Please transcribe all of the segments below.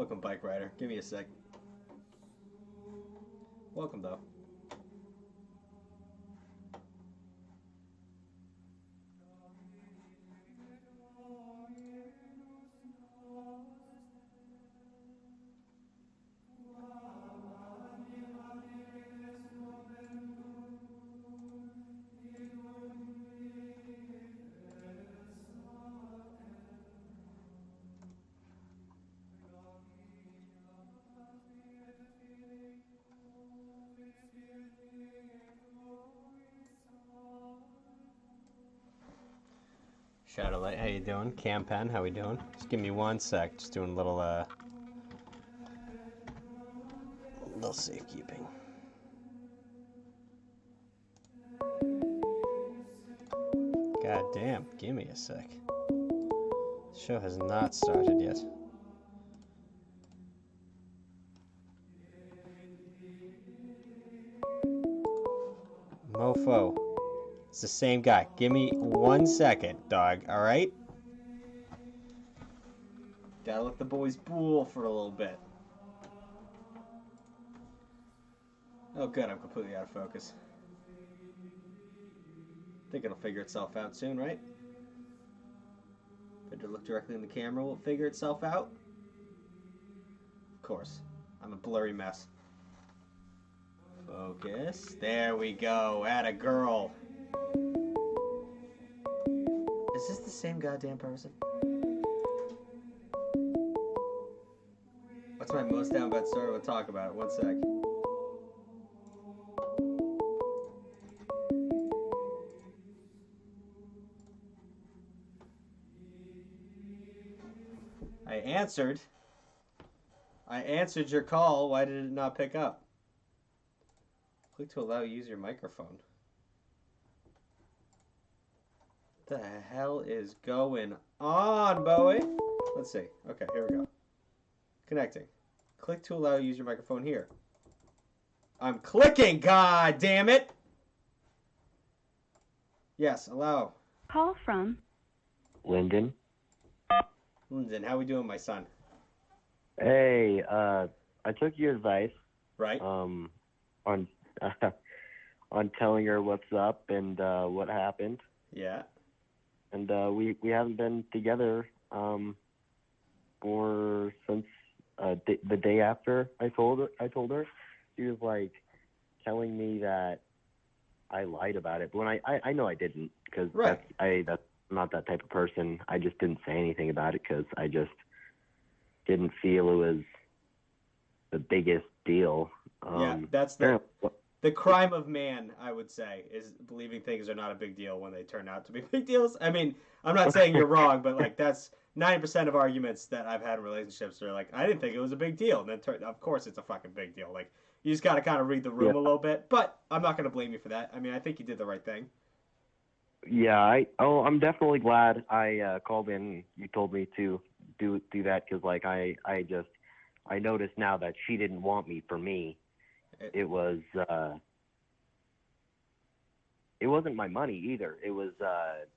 Welcome, bike rider. Give me a sec. Welcome, though. Shadowlight, how you doing? Campen, how we doing? Just give me one sec. Just doing a little safekeeping. God damn, give me a sec. The show has not started yet. Mofo. It's the same guy. Give me 1 second, dog, alright? Gotta let the boys bool for a little bit. Oh good, I'm completely out of focus. I think it'll figure itself out soon, right? If I just look directly in the camera, will it figure itself out? Of course. I'm a blurry mess. Focus. There we go. Atta girl. Is this the same goddamn person? What's my most down bad story? We'll talk about it. 1 sec. I answered your call. Why did it not pick up? Click to allow you use your microphone. What the hell is going on, Bowie? Let's see. Okay, here we go. Connecting. Click to allow you use your microphone here. I'm clicking, god damn it! Yes, allow. Call from Lyndon. Lyndon, how we doing, my son? Hey, I took your advice. Right. On on telling her what's up and what happened. Yeah. And we haven't been together for since the day after I told her. She was like telling me that I lied about it, but when I know I didn't, because right. that's not that type of person. I just didn't say anything about it because I just didn't feel it was the biggest deal. Yeah, that's the crime of man, I would say, is believing things are not a big deal when they turn out to be big deals. I mean, I'm not saying you're wrong, but like that's 90% of arguments that I've had in relationships are like, I didn't think it was a big deal. And then, of course, it's a fucking big deal. Like, you just got to kind of read the room a little bit. But I'm not going to blame you for that. I mean, I think you did the right thing. Yeah, I'm definitely glad I called in. You told me to do that because, like, I noticed now that she didn't want me for me. It was it wasn't my money either. It was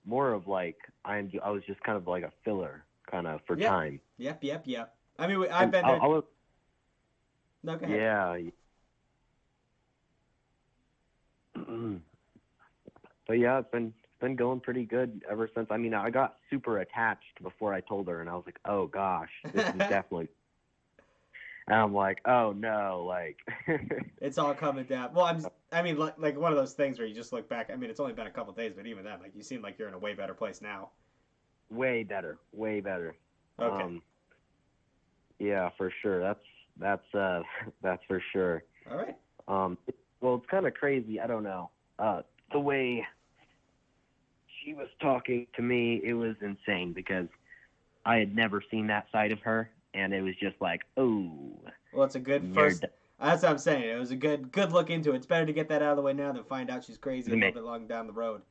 more of like I was just kind of like a filler kind of for time. Yep. I mean, I've been there. No, go ahead. Yeah. But yeah, it's been going pretty good ever since. I mean, I got super attached before I told her, and I was like, oh gosh, this is definitely. And I'm like, oh no, like. It's all coming down. Well, I mean, like one of those things where you just look back. I mean, it's only been a couple of days, but even then, like, you seem like you're in a way better place now. Way better. Okay. Yeah, for sure. That's for sure. All right. Well, it's kind of crazy. I don't know. The way she was talking to me, it was insane because I had never seen that side of her. And it was just like, oh. Well, it's a good first. That's what I'm saying. It was a good look into it. It's better to get that out of the way now than find out she's crazy a little bit long down the road.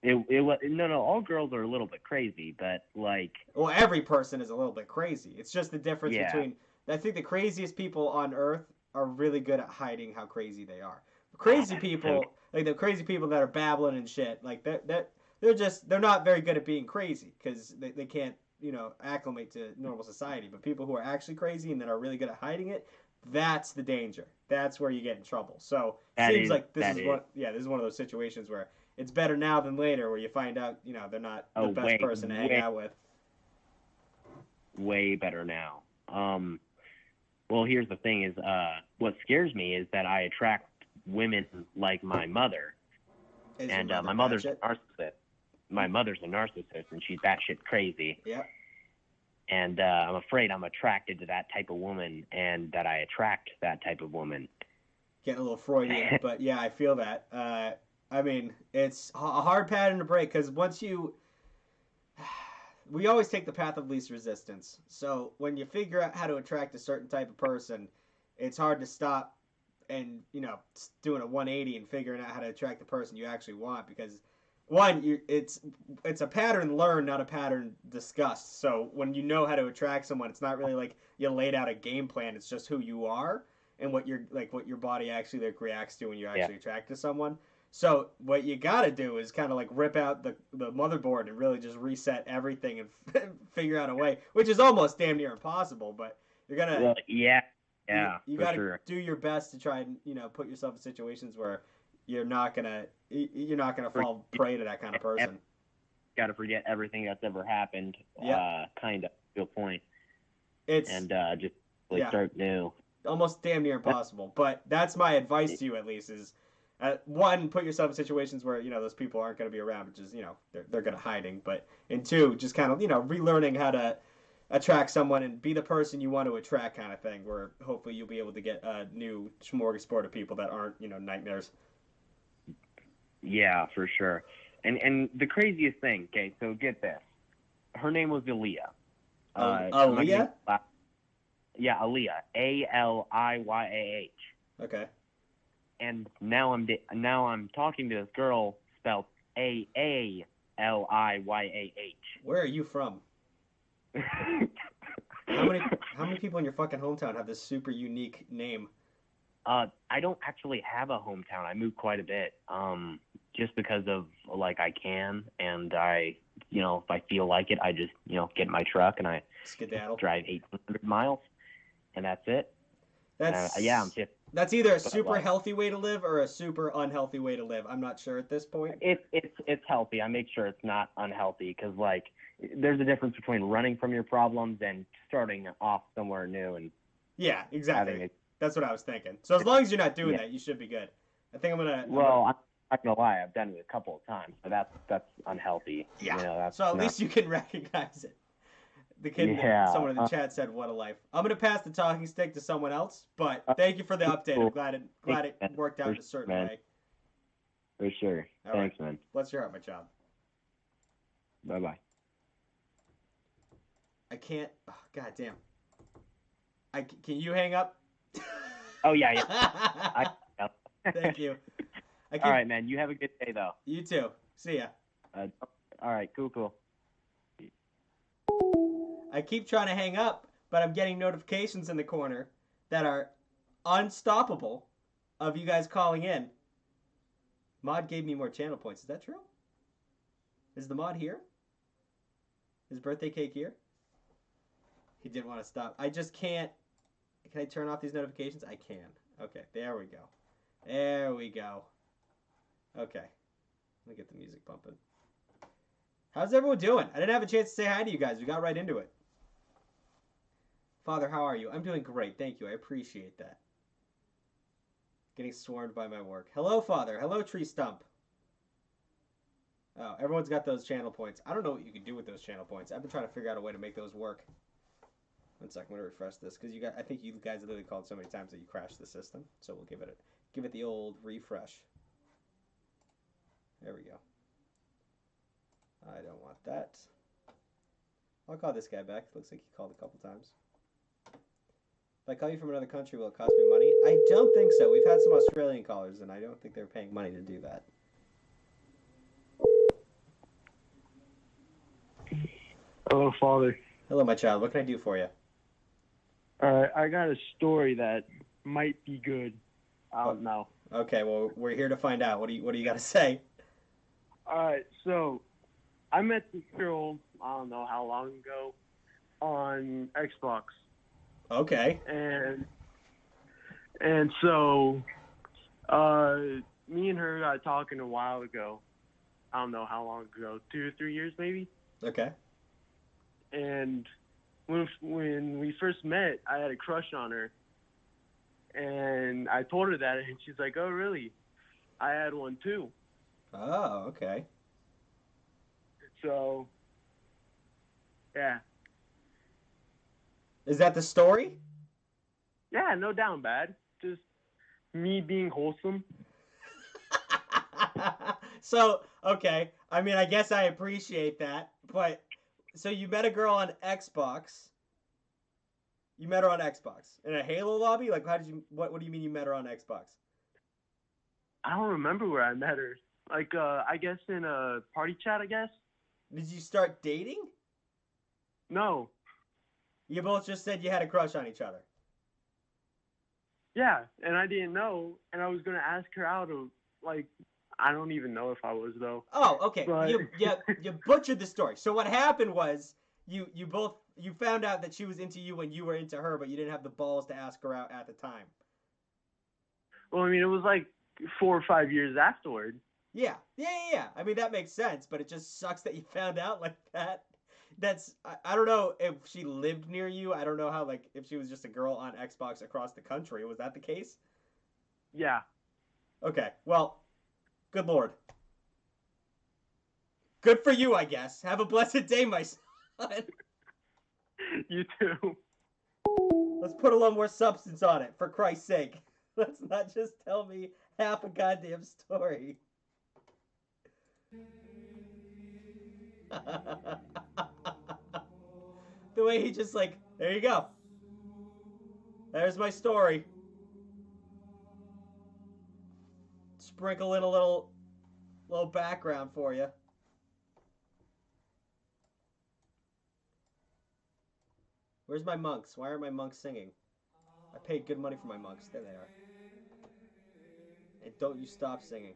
It was no. All girls are a little bit crazy, but like. Well, every person is a little bit crazy. It's just the difference between. I think the craziest people on Earth are really good at hiding how crazy they are. Crazy people, like the crazy people that are babbling and shit, like they're not very good at being crazy because they can't acclimate to normal society. But people who are actually crazy and that are really good at hiding it, that's the danger. That's where you get in trouble. So it seems like this is one of those situations where it's better now than later, where you find out, they're not the best person to hang out with. Way better now. Well, here's the thing: is what scares me is that I attract women like my mother, and my mother's a narcissist. My mother's a narcissist, and she's batshit crazy. Yeah. And I'm afraid I'm attracted to that type of woman, and that I attract that type of woman. Getting a little Freudian, but yeah, I feel that. I mean, it's a hard pattern to break because we always take the path of least resistance. So when you figure out how to attract a certain type of person, it's hard to stop and doing a 180 and figuring out how to attract the person you actually want, because it's a pattern learned, not a pattern discussed. So when you know how to attract someone, it's not really like you laid out a game plan. It's just who you are and what your body actually reacts to when you actually attract to someone. So what you got to do is kind of rip out the motherboard and really just reset everything and figure out a way, which is almost damn near impossible. But you're gonna you got to do your best to try and put yourself in situations where you're not gonna fall prey to that kind of person. Got to forget everything that's ever happened. Kind of to a point. Just start new. Almost damn near impossible. But that's my advice to you, at least, is one, put yourself in situations where those people aren't going to be around, which is they're good at hiding. But and two, just kind of relearning how to attract someone and be the person you want to attract, kind of thing. Where hopefully you'll be able to get a new smorgasbord of people that aren't nightmares. Yeah, for sure. And the craziest thing, okay, so get this. Her name was Aaliyah. Aaliyah? Yeah, Aaliyah. Aliyaah. Okay. And now I'm talking to this girl spelled Aaliyah. Where are you from? How many people in your fucking hometown have this super unique name? I don't actually have a hometown. I move quite a bit, just because of I can, and I, if I feel like it, I just get in my truck and I skedaddle, drive 800 miles, and that's it. That's I'm just. That's either a super healthy way to live or a super unhealthy way to live. I'm not sure at this point. It's healthy. I make sure it's not unhealthy, because there's a difference between running from your problems and starting off somewhere new. And yeah, exactly. That's what I was thinking. So as long as you're not doing that, you should be good. I think I'm gonna. I'm not gonna lie. I've done it a couple of times, but that's unhealthy. Yeah. So at least you can recognize it. The kid, someone in the chat said, "What a life." I'm gonna pass the talking stick to someone else, but thank you for the update. I'm glad it worked out in a certain way. For sure. Thanks, man. Bless your heart, my child. Bye-bye. I can't. Oh, God damn. Can you hang up? Oh yeah. Thank you. All right, man. You have a good day, though. You too. See ya. All right. Cool. I keep trying to hang up, but I'm getting notifications in the corner that are unstoppable of you guys calling in. Mod gave me more channel points. Is that true? Is the mod here? Is birthday cake here? He didn't want to stop. I just can't. Can I turn off these notifications? I can. Okay, there we go. Okay. Let me get the music pumping. How's everyone doing? I didn't have a chance to say hi to you guys. We got right into it. Father, how are you? I'm doing great. Thank you. I appreciate that. Getting swarmed by my work. Hello, Father. Hello, Tree Stump. Oh, everyone's got those channel points. I don't know what you can do with those channel points. I've been trying to figure out a way to make those work. 1 second, I'm gonna refresh this because I think you guys literally called so many times that you crashed the system. So we'll give it the old refresh. There we go. I don't want that. I'll call this guy back. Looks like he called a couple times. If I call you from another country, will it cost me money? I don't think so. We've had some Australian callers, and I don't think they're paying money to do that. Hello, Father. Hello, my child. What can I do for you? I got a story that might be good. I don't know. Okay, well, we're here to find out. What do you got to say? All right, so I met this girl I don't know how long ago, on Xbox. Okay. And so, me and her got talking a while ago. I don't know how long ago, 2 or 3 years maybe. Okay. And when we first met, I had a crush on her, and I told her that, and she's like, "Oh, really? I had one too." Oh, okay. So, yeah, Is that the story? yeah, no down bad. Just me being wholesome. So, okay. I mean, I guess I appreciate that, but so you met a girl on Xbox. You met her on Xbox in a Halo lobby. Like, how did you? What do you mean you met her on Xbox? I don't remember where I met her. Like, I guess in a party chat, I guess. Did you start dating? No. You both just said you had a crush on each other. Yeah, and I didn't know, and I was gonna ask her out of, like, I don't even know if I was though. Oh, okay. But You butchered the story. So what happened was you found out that she was into you when you were into her, but you didn't have the balls to ask her out at the time. well, I mean, it was like 4 or 5 years afterward. Yeah. I mean that makes sense, but it just sucks that you found out like that. I don't know if she lived near you. I don't know how like if she was just a girl on Xbox across the country. Was that the case? Yeah. Okay. Well, good lord. Good for you, I guess. Have a blessed day, my son. You too. Let's put a little more substance on it, for Christ's sake. Let's not just tell me half a goddamn story. The way he just like, there you go. There's my story. Sprinkle in a little background for you. Where's my monks? Why aren't my monks singing? I paid good money for my monks. There they are. And don't you stop singing.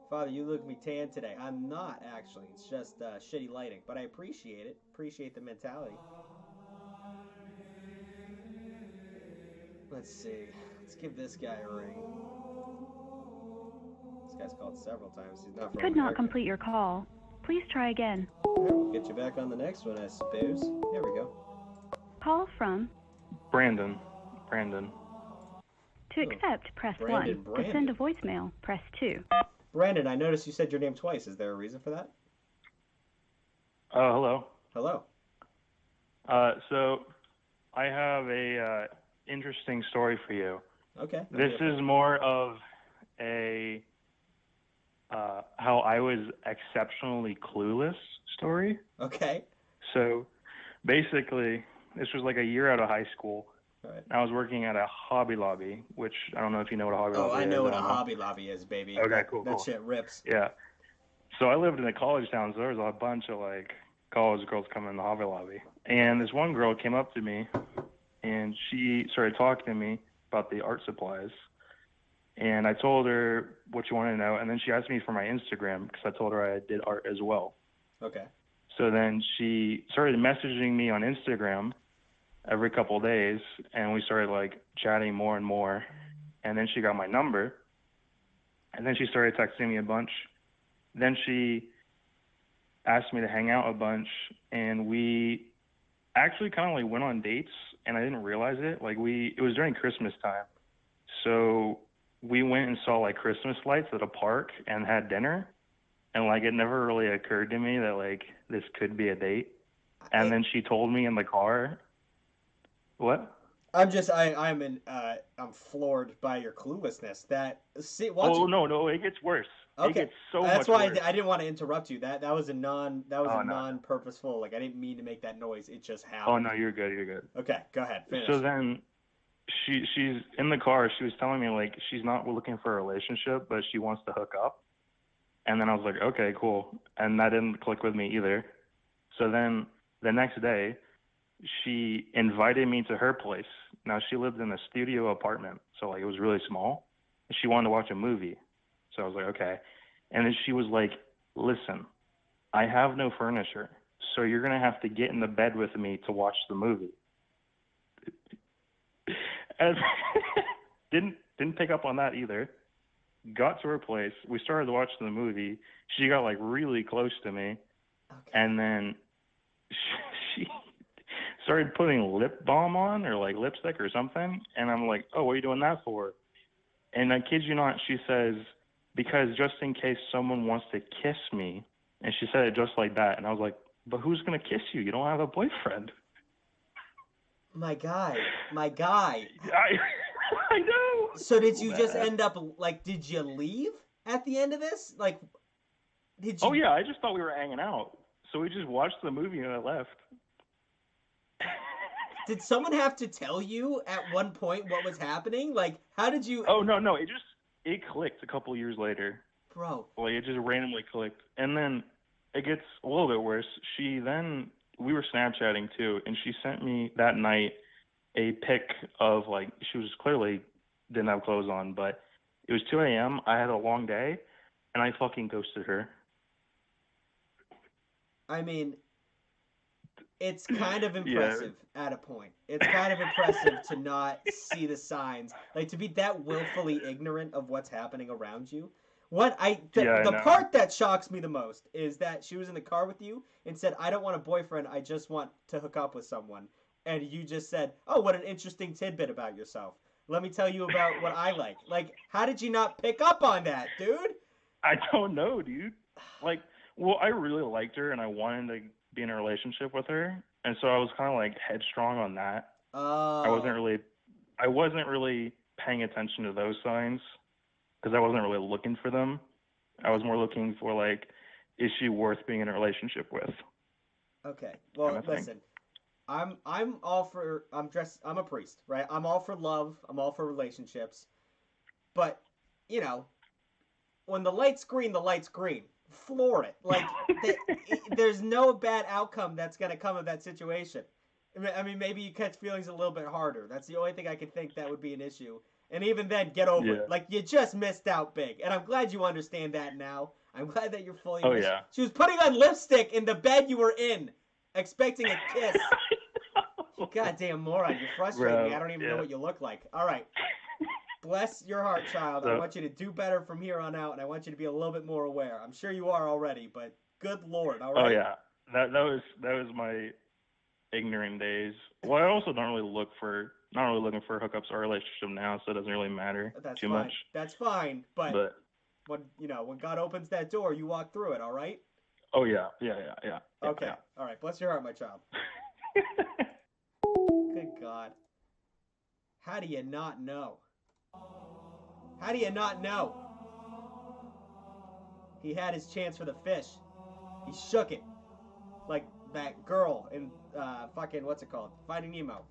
Father, you look me tan today. I'm not, actually. It's just shitty lighting. But I appreciate it. Appreciate the mentality. Let's see. Let's give this guy a ring. This guy's called several times. He's not from Could America. not complete your call. Please try again. Alright, we'll get you back on the next one, I suppose. Here we go. Call from. Brandon. To accept, press Brandon, 1. To send a voicemail, press 2. Brandon, I noticed you said your name twice. Is there a reason for that? Hello. Hello. So I have a interesting story for you. Okay. This is more of a how I was exceptionally clueless story. Okay. So basically, this was like a year out of high school. All right. I was working at a Hobby Lobby, which I don't know if you know what a Hobby Lobby is. Oh, I know what a Hobby Lobby is, baby. Okay, cool. That shit rips. Yeah. So I lived in a college town, so there was a bunch of like college girls coming in the Hobby Lobby. And this one girl came up to me, and she started talking to me about the art supplies. And I told her what she wanted to know, and then she asked me for my Instagram because I told her I did art as well. Okay. So then she started messaging me on Instagram every couple of days, and we started like chatting more and more. And then she got my number, and then she started texting me a bunch. Then she asked me to hang out a bunch, and we actually kind of like went on dates, and I didn't realize it. Like it was during Christmas time, so we went and saw like Christmas lights at a park and had dinner, and like it never really occurred to me that like this could be a date. And then she told me in the car. What? I'm floored by your cluelessness. No, it gets worse. Okay. It gets so That's much why worse. I didn't want to interrupt you. That was a non-purposeful. Like I didn't mean to make that noise. It just happened. Oh no, you're good. Okay, go ahead. Finish. So then she's in the car. She was telling me like she's not looking for a relationship, but she wants to hook up. And then I was like, okay, cool. And that didn't click with me either. So then the next day, she invited me to her place. Now she lived in a studio apartment, so like it was really small. She wanted to watch a movie. So I was like, okay. And then she was like, listen, I have no furniture, so you're going to have to get in the bed with me to watch the movie. And didn't pick up on that either. Got to her place. We started watching the movie. She got like really close to me, and then she started putting lip balm on or like lipstick or something. And I'm like, oh, what are you doing that for? And I kid you not, she says, because just in case someone wants to kiss me. And she said it just like that. And I was like, but who's going to kiss you? You don't have a boyfriend. My guy. I know. So did you just end up, like, did you leave at the end of this? Like, did you? Oh, yeah, I just thought we were hanging out. So we just watched the movie and I left. Did someone have to tell you at one point what was happening? Like, how did you? Oh, no, it clicked a couple years later. Bro. Like, it just randomly clicked. And then it gets a little bit worse. We were Snapchatting too, and she sent me that night a pic of, like, she was clearly didn't have clothes on, but it was 2 a.m. I had a long day, and I fucking ghosted her. I mean, it's kind of impressive at a point. It's kind of impressive to not see the signs, like to be that willfully ignorant of what's happening around you. The part that shocks me the most is that she was in the car with you and said, "I don't want a boyfriend. I just want to hook up with someone." And you just said, "Oh, what an interesting tidbit about yourself. Let me tell you about what I like." Like, how did you not pick up on that, dude? I don't know, dude. Like, well, I really liked her and I wanted to be in a relationship with her, and so I was kind of like headstrong on that. Oh. I wasn't really paying attention to those signs because I wasn't really looking for them. I was more looking for, like, is she worth being in a relationship with? Okay. Well, kind of listen. I'm all for I'm a priest, right? I'm all for love, I'm all for relationships. But, you know, when the light's green, the light's green. Floor it. Like, there's no bad outcome that's going to come of that situation. I mean, maybe you catch feelings a little bit harder. That's the only thing I can think that would be an issue. And even then, get over it. Like, you just missed out big. And I'm glad you understand that now. I'm glad that you're fully... Oh, yeah. She was putting on lipstick in the bed you were in, expecting a kiss. You goddamn moron. You're frustrating me. I don't even know what you look like. All right. Bless your heart, child. I want you to do better from here on out, and I want you to be a little bit more aware. I'm sure you are already, but good Lord, all right? Oh, yeah. That was my ignorant days. Well, I also not really looking for hookups or relationship now, so it doesn't really matter too much. That's fine, but when God opens that door, you walk through it, all right? Oh, yeah. Okay. Yeah. All right. Bless your heart, my child. Good God. How do you not know? How do you not know? He had his chance for the fish. He shook it. Like that girl in fucking, what's it called? Finding Nemo.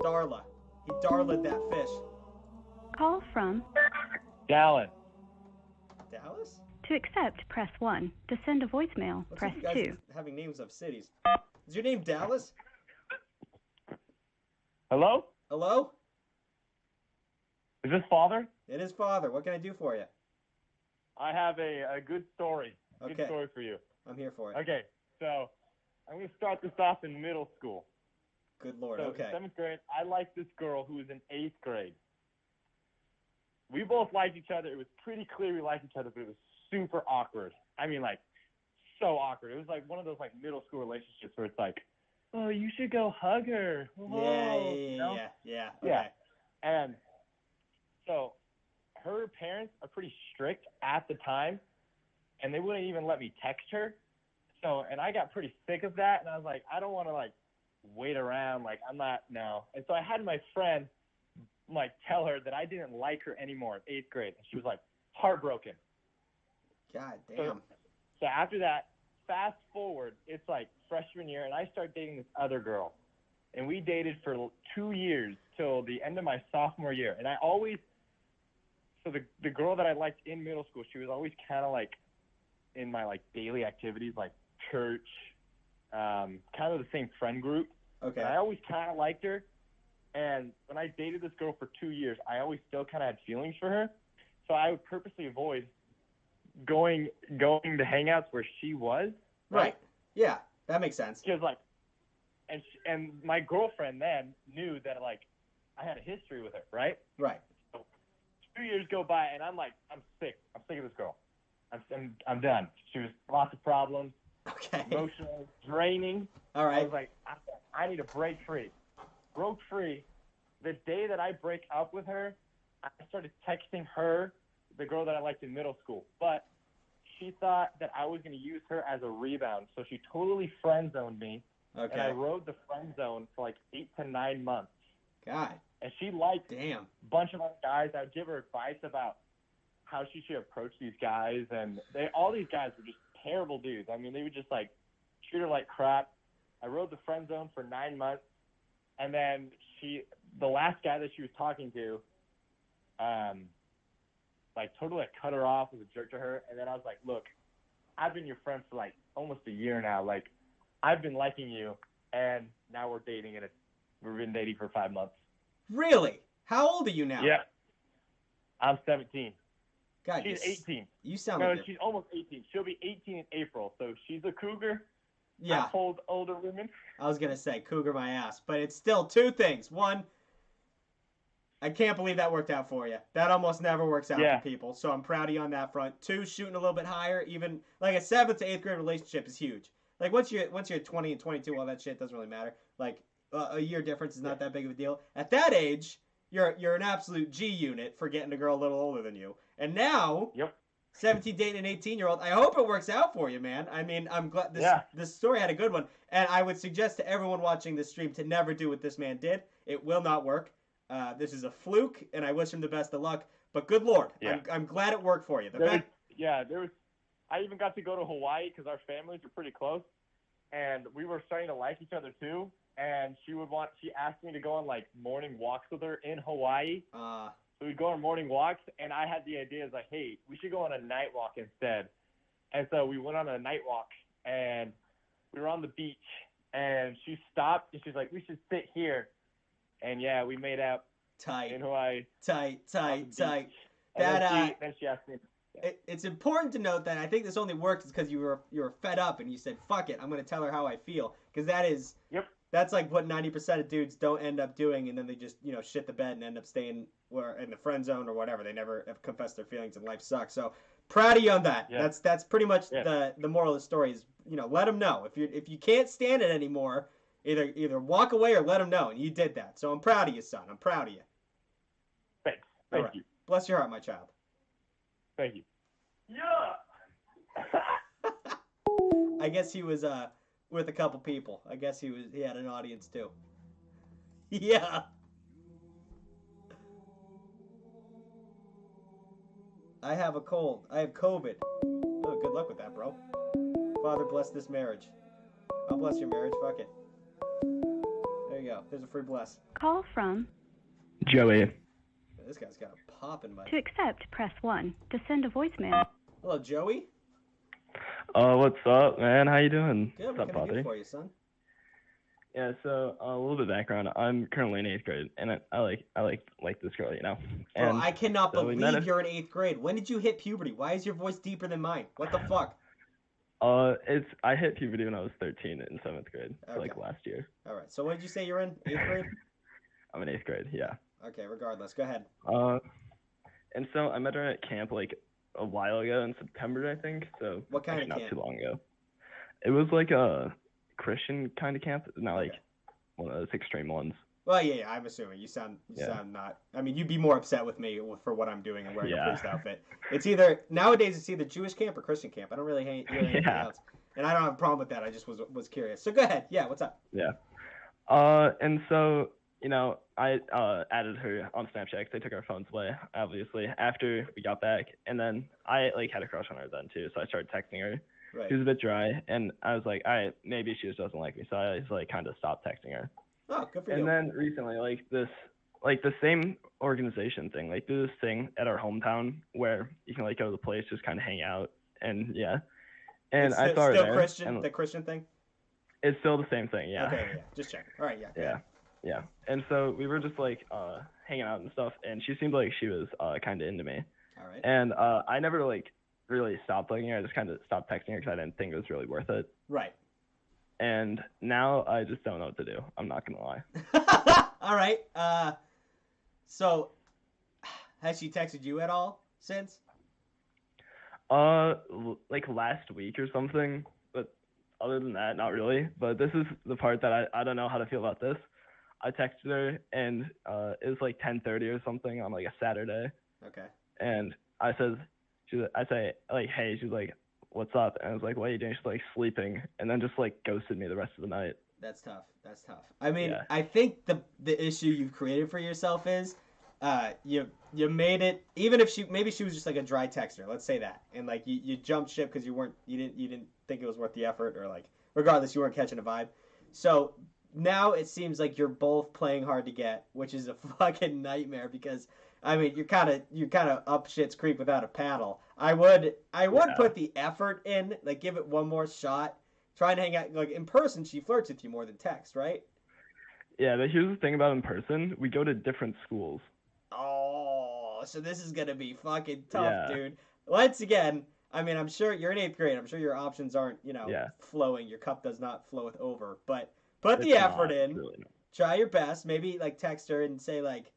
Darla. He darled that fish. Call from Dallas. Dallas? To accept, press 1. To send a voicemail, What's press with you guys 2. having names of cities? Is your name Dallas? Hello? Hello? Is this Father? It is Father. What can I do for you? I have a good story. Okay. Good story for you. I'm here for it. Okay, so I'm going to start this off in middle school. Good Lord, So okay. in 7th grade, I liked this girl who was in 8th grade. We both liked each other. It was pretty clear we liked each other, but it was super awkward. I mean, like, so awkward. It was like one of those, like, middle school relationships where it's like, oh, you should go hug her. Whoa. Yeah. Okay. Yeah. And so her parents are pretty strict at the time, and they wouldn't even let me text her. So, and I got pretty sick of that, and I was like, I don't want to, like, wait around. Like, I'm not, no. And so I had my friend, like, tell her that I didn't like her anymore in 8th grade. And she was, like, heartbroken. God damn. So after that, fast forward, it's, like, freshman year, and I start dating this other girl. And we dated for 2 years till the end of my sophomore year. And I always, so the girl that I liked in middle school, she was always kind of, like, in my, like, daily activities, like church, kind of the same friend group. Okay. And I always kind of liked her. And when I dated this girl for 2 years, I always still kind of had feelings for her. So I would purposely avoid going to hangouts where she was. Right. Yeah, that makes sense. She was like, and my girlfriend then knew that like I had a history with her, right? Right. So 2 years go by, and I'm like, I'm sick of this girl. I'm done. She was lots of problems, Okay. emotional, draining. All right. I was like, I need to break free. Broke free. The day that I break up with her, I started texting her, the girl that I liked in middle school, but she thought that I was going to use her as a rebound, so she totally friend zoned me. Okay. And I rode the friend zone for like 8 to 9 months. God. And she liked Damn. a bunch of other guys. I would give her advice about how she should approach these guys, and all these guys were just terrible dudes. I mean, they would just like treat her like crap. I rode the friend zone for 9 months, and then the last guy that she was talking to, like totally like cut her off, was a jerk to her. And then I was like, look, I've been your friend for like almost a year now. Like, I've been liking you, and now we're dating, and we've been dating for 5 months. Really? How old are you now? Yeah. I'm 17. God, She's 18. You sound No, like she's almost 18. She'll be 18 in April, so she's a cougar. Yeah. I hold older women. I was gonna say cougar my ass, but it's still two things. One, I can't believe that worked out for you. That almost never works out for people, so I'm proud of you on that front. Two, shooting a little bit higher, even like a 7th to 8th grade relationship is huge. Like once you're 20 and 22, all that shit doesn't really matter. Like a year difference is not that big of a deal. At that age, you're an absolute G unit for getting a girl a little older than you. And now, 17 dating an 18-year-old. I hope it works out for you, man. I mean, I'm glad this story had a good one. And I would suggest to everyone watching this stream to never do what this man did. It will not work. This is a fluke, and I wish him the best of luck. But good Lord, I'm glad it worked for you. I even got to go to Hawaii because our families are pretty close, and we were starting to like each other too. And she asked me to go on like morning walks with her in Hawaii. So we'd go on morning walks, and I had the idea, like, hey, we should go on a night walk instead. And so we went on a night walk, and we were on the beach, and she stopped, and she's like, we should sit here. And yeah, we made out in Hawaii. Tight. Then she asked me. It's important to note that I think this only worked because you were fed up and you said, fuck it, I'm going to tell her how I feel. Because that's like what 90% of dudes don't end up doing, and then they just, shit the bed and end up staying in the friend zone or whatever. They never have confessed their feelings and life sucks. So proud of you on that. Yeah. That's pretty much the moral of the story is, let them know. If you can't stand it anymore, either walk away or let them know, and you did that. So I'm proud of you, son. I'm proud of you. Thanks. Thank you. Bless your heart, my child. Thank you. Yeah. I guess he was with a couple people. I guess he had an audience too. Yeah. I have a cold. I have COVID. Oh, good luck with that, bro. Father, bless this marriage. I'll bless your marriage. Fuck it. There you go. There's a free bless. Call from Joey. This guy's got a pop in my... To accept, press 1. To send a voicemail. Hello, Joey. What's up, man? How you doing? Good. What's What up, can I do for you, son? Yeah, so a little bit of background. I'm currently in 8th grade, and I like this girl, And Bro, I cannot believe you're in 8th grade. When did you hit puberty? Why is your voice deeper than mine? What the fuck? I hit puberty when I was 13 in 7th grade, so like last year. All right. So what did you say you're in? 8th grade? I'm in 8th grade, yeah. Okay, regardless. Go ahead. And so I met her at camp like a while ago in September, I think. So what kind of camp? Not too long ago. It was like a Christian kind of camp, not like one of those extreme ones. Well, yeah, I'm assuming you sound not. I mean, you'd be more upset with me for what I'm doing and wearing a priest outfit. Nowadays it's either Jewish camp or Christian camp. I don't really hear anything else, and I don't have a problem with that. I just was curious. So go ahead. Yeah, what's up? Yeah. And so I added her on Snapchat because they took our phones away, obviously, after we got back. And then I had a crush on her then too, so I started texting her. Right. She was a bit dry, and I was like, all right, maybe she just doesn't like me, so I just kind of stopped texting her. Oh, good for you. And then recently, the same organization thing, there's this thing at our hometown where you can go to the place, just kind of hang out, and And I saw her there. Christian, the Christian thing? It's still the same thing, yeah. Okay, yeah, just checking. All right, yeah. Yeah. And so we were just hanging out and stuff, and she seemed like she was kind of into me. All right. And I never really stopped liking her. I just kind of stopped texting her because I didn't think it was really worth it. Right. And now I just don't know what to do. I'm not gonna lie. All right. So has she texted you at all since? Like last week or something. But other than that, not really. But this is the part that I don't know how to feel about this. I texted her and it was like 10:30 or something on like a Saturday. Okay. And I say like, hey, she's like, what's up? And I was like, what are you doing? She's like, sleeping. And then just like ghosted me the rest of the night. That's tough. That's tough. I mean, Yeah. I think the issue you've created for yourself is you made it, even if she was just like a dry texter, let's say that, and like you jumped ship because you didn't think it was worth the effort, or like regardless you weren't catching a vibe. So now it seems like you're both playing hard to get, which is a fucking nightmare because I mean you're kind of up shit's creek without a paddle. I would put the effort in, like give it one more shot. Try to hang out, like in person she flirts with you more than text, right? Yeah, but here's the thing about in person, we go to different schools. Oh, so this is gonna be fucking tough, Yeah. dude. Once again, I mean, I'm sure you're in 8th grade. I'm sure your options aren't, flowing. Your cup does not floweth over. But put the effort in. Really not. Try your best. Maybe like text her and say like,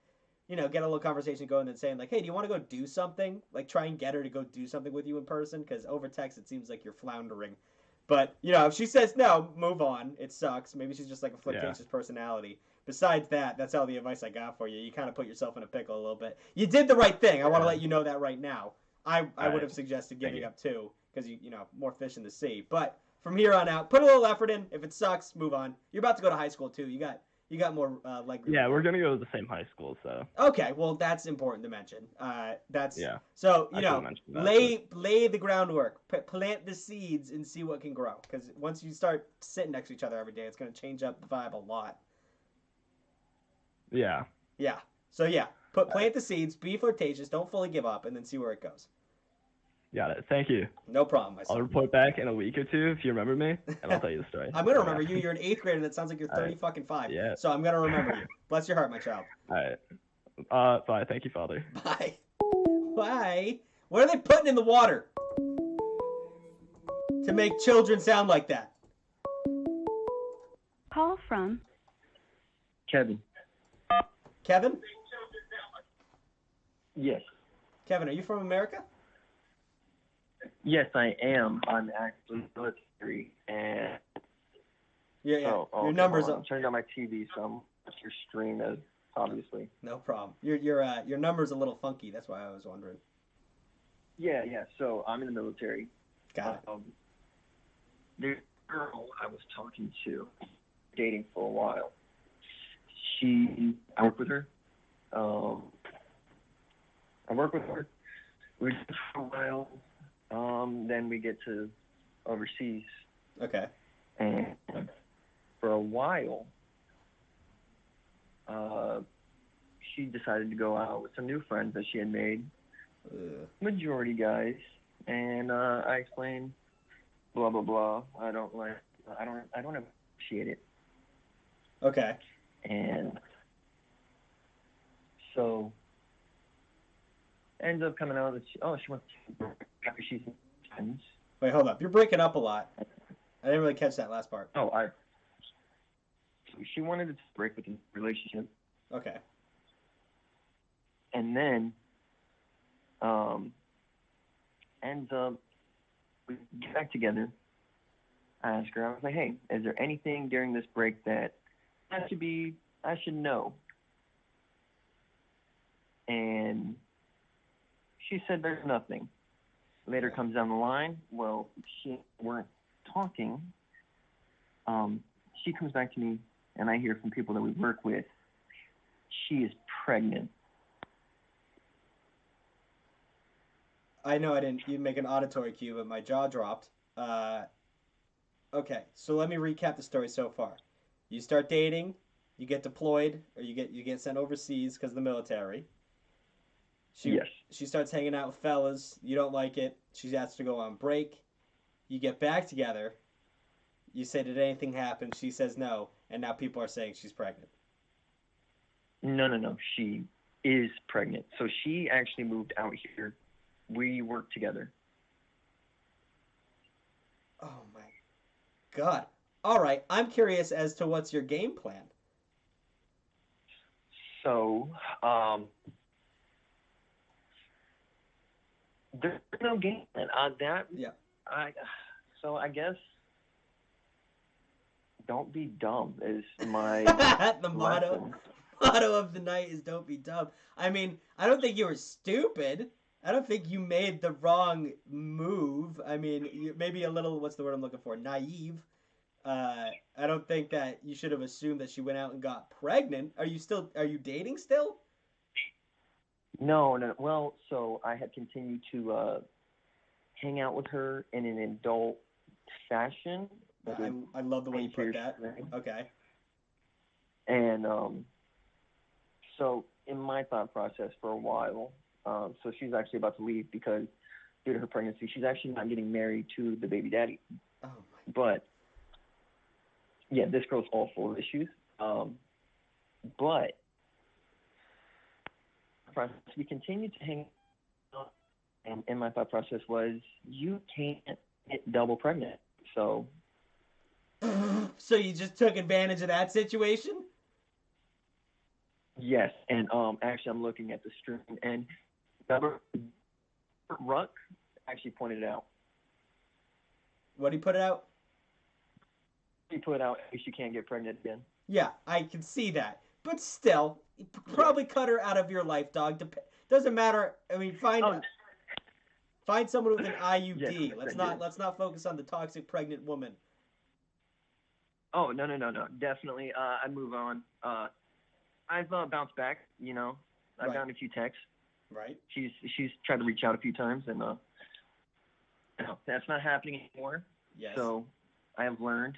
get a little conversation going and saying like, hey, do you want to go do something? Like try and get her to go do something with you in person, because over text it seems like you're floundering. But if she says no, move on. It sucks. Maybe she's just like a flirtatious personality. Besides that, that's all the advice I got for you. You kind of put yourself in a pickle a little bit. You did the right thing. I want to let you know that right now. I would have suggested giving up too, because more fish in the sea. But from here on out, put a little effort in. If it sucks, move on. You're about to go to high school too. You got more likely. Yeah, we're gonna go to the same high school, so. Okay, well that's important to mention. So lay lay the groundwork, plant the seeds, and see what can grow. Because once you start sitting next to each other every day, it's gonna change up the vibe a lot. Yeah. Yeah. So plant the seeds, be flirtatious, don't fully give up, and then see where it goes. Got it. Thank you. No problem, my son. I'll report back in a week or two if you remember me, and I'll tell you the story. I'm gonna remember you. You're in 8th grade, and it sounds like you're 5. Yeah. So I'm gonna remember you. Bless your heart, my child. All right. Bye. Thank you, Father. Bye. Bye. What are they putting in the water to make children sound like that? Call from Kevin. Kevin? Yes. Kevin, are you from America? Yes, I am. I'm actually military, and Yeah. Your okay, numbers hold on. I'm turning on my TV, so I'm watching your stream, obviously. No problem. Your number's a little funky. That's why I was wondering. Yeah. So I'm in the military. Got it. There's a girl I was talking to, dating for a while. I work with her. We did for a while. Then we get to overseas. Okay. And for a while, she decided to go out with some new friends that she had made. Majority guys. And I explained, blah blah blah. I don't appreciate it. Okay. And so ends up coming out that she wants to after she's friends. Wait, hold up. You're breaking up a lot. I didn't really catch that last part. She wanted to break with the relationship. Okay. And then ends up, we get back together. I asked her, I was like, hey, is there anything during this break that I should know? And she said there's nothing. Later comes down the line, well, she weren't talking. She comes back to me, and I hear from people that we work with, she is pregnant. I know I didn't even make an auditory cue, but my jaw dropped. Okay, so let me recap the story so far. You start dating, you get deployed, or you get sent overseas because of the military. Yes. She starts hanging out with fellas. You don't like it. She's asked to go on break. You get back together. You say, did anything happen? She says no, and now people are saying she's pregnant. No. She is pregnant. So she actually moved out here. We work together. Oh my God. All right, I'm curious as to what's your game plan. So, there's no game plan. Yeah. I, so I guess don't be dumb is my The motto of the night is don't be dumb. I mean, I don't think you were stupid. I don't think you made the wrong move. I mean, you maybe a little, what's the word I'm looking for? Naive. I don't think that you should have assumed that she went out and got pregnant. Are you dating still? No, no. Well, so I had continued to hang out with her in an adult fashion. I love the way you put that. Okay. And so in my thought process for a while, so she's actually about to leave because due to her pregnancy, she's actually not getting married to the baby daddy. Oh my. But yeah, this girl's all full of issues. But we continued to hang out, and my thought process was, you can't get double pregnant. So So you just took advantage of that situation? yes, and actually I'm looking at the stream, and Ruck actually pointed it out. What did he put it out? He put out, at least you can't get pregnant again. Yeah, I can see that. But still, probably cut her out of your life, dog. Doesn't matter. I mean, find someone with an IUD. Yes, let's not focus on the toxic pregnant woman. Oh, no. Definitely, I move on. I've bounced back, you know. I've gotten a few texts. Right. She's tried to reach out a few times, and no, that's not happening anymore. Yes. So I have learned.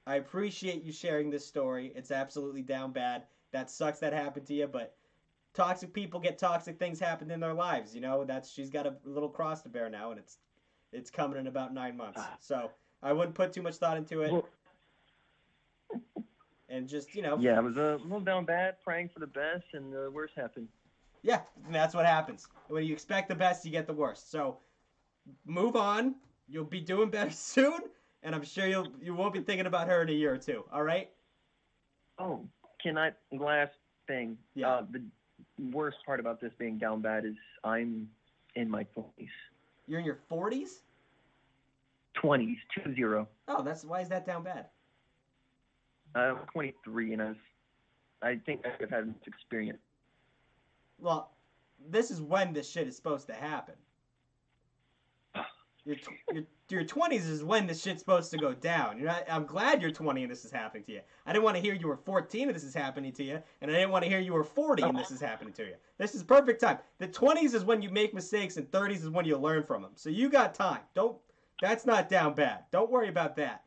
I appreciate you sharing this story. It's absolutely down bad. That sucks that happened to you, but toxic people get toxic things happen in their lives, you know? She's got a little cross to bear now, and it's coming in about 9 months. So I wouldn't put too much thought into it. And just, you know. Yeah, I was a little down bad, praying for the best, and the worst happened. Yeah, and that's what happens. When you expect the best, you get the worst. So move on. You'll be doing better soon, and I'm sure you won't be thinking about her in a year or two. All right? Oh, last thing. Yeah. The worst part about this being down bad is I'm in my 20s. You're in your 40s? 20s, 20. Oh, why is that down bad? I'm 23, and I think I've had much experience. Well, this is when this shit is supposed to happen. Your 20s is when this shit's supposed to go down. I'm glad you're 20 and this is happening to you. I didn't want to hear you were 14 and this is happening to you, and I didn't want to hear you were 40 and this is happening to you. This is perfect time. The 20s is when you make mistakes, and 30s is when you learn from them. So you got time. That's not down bad. Don't worry about that.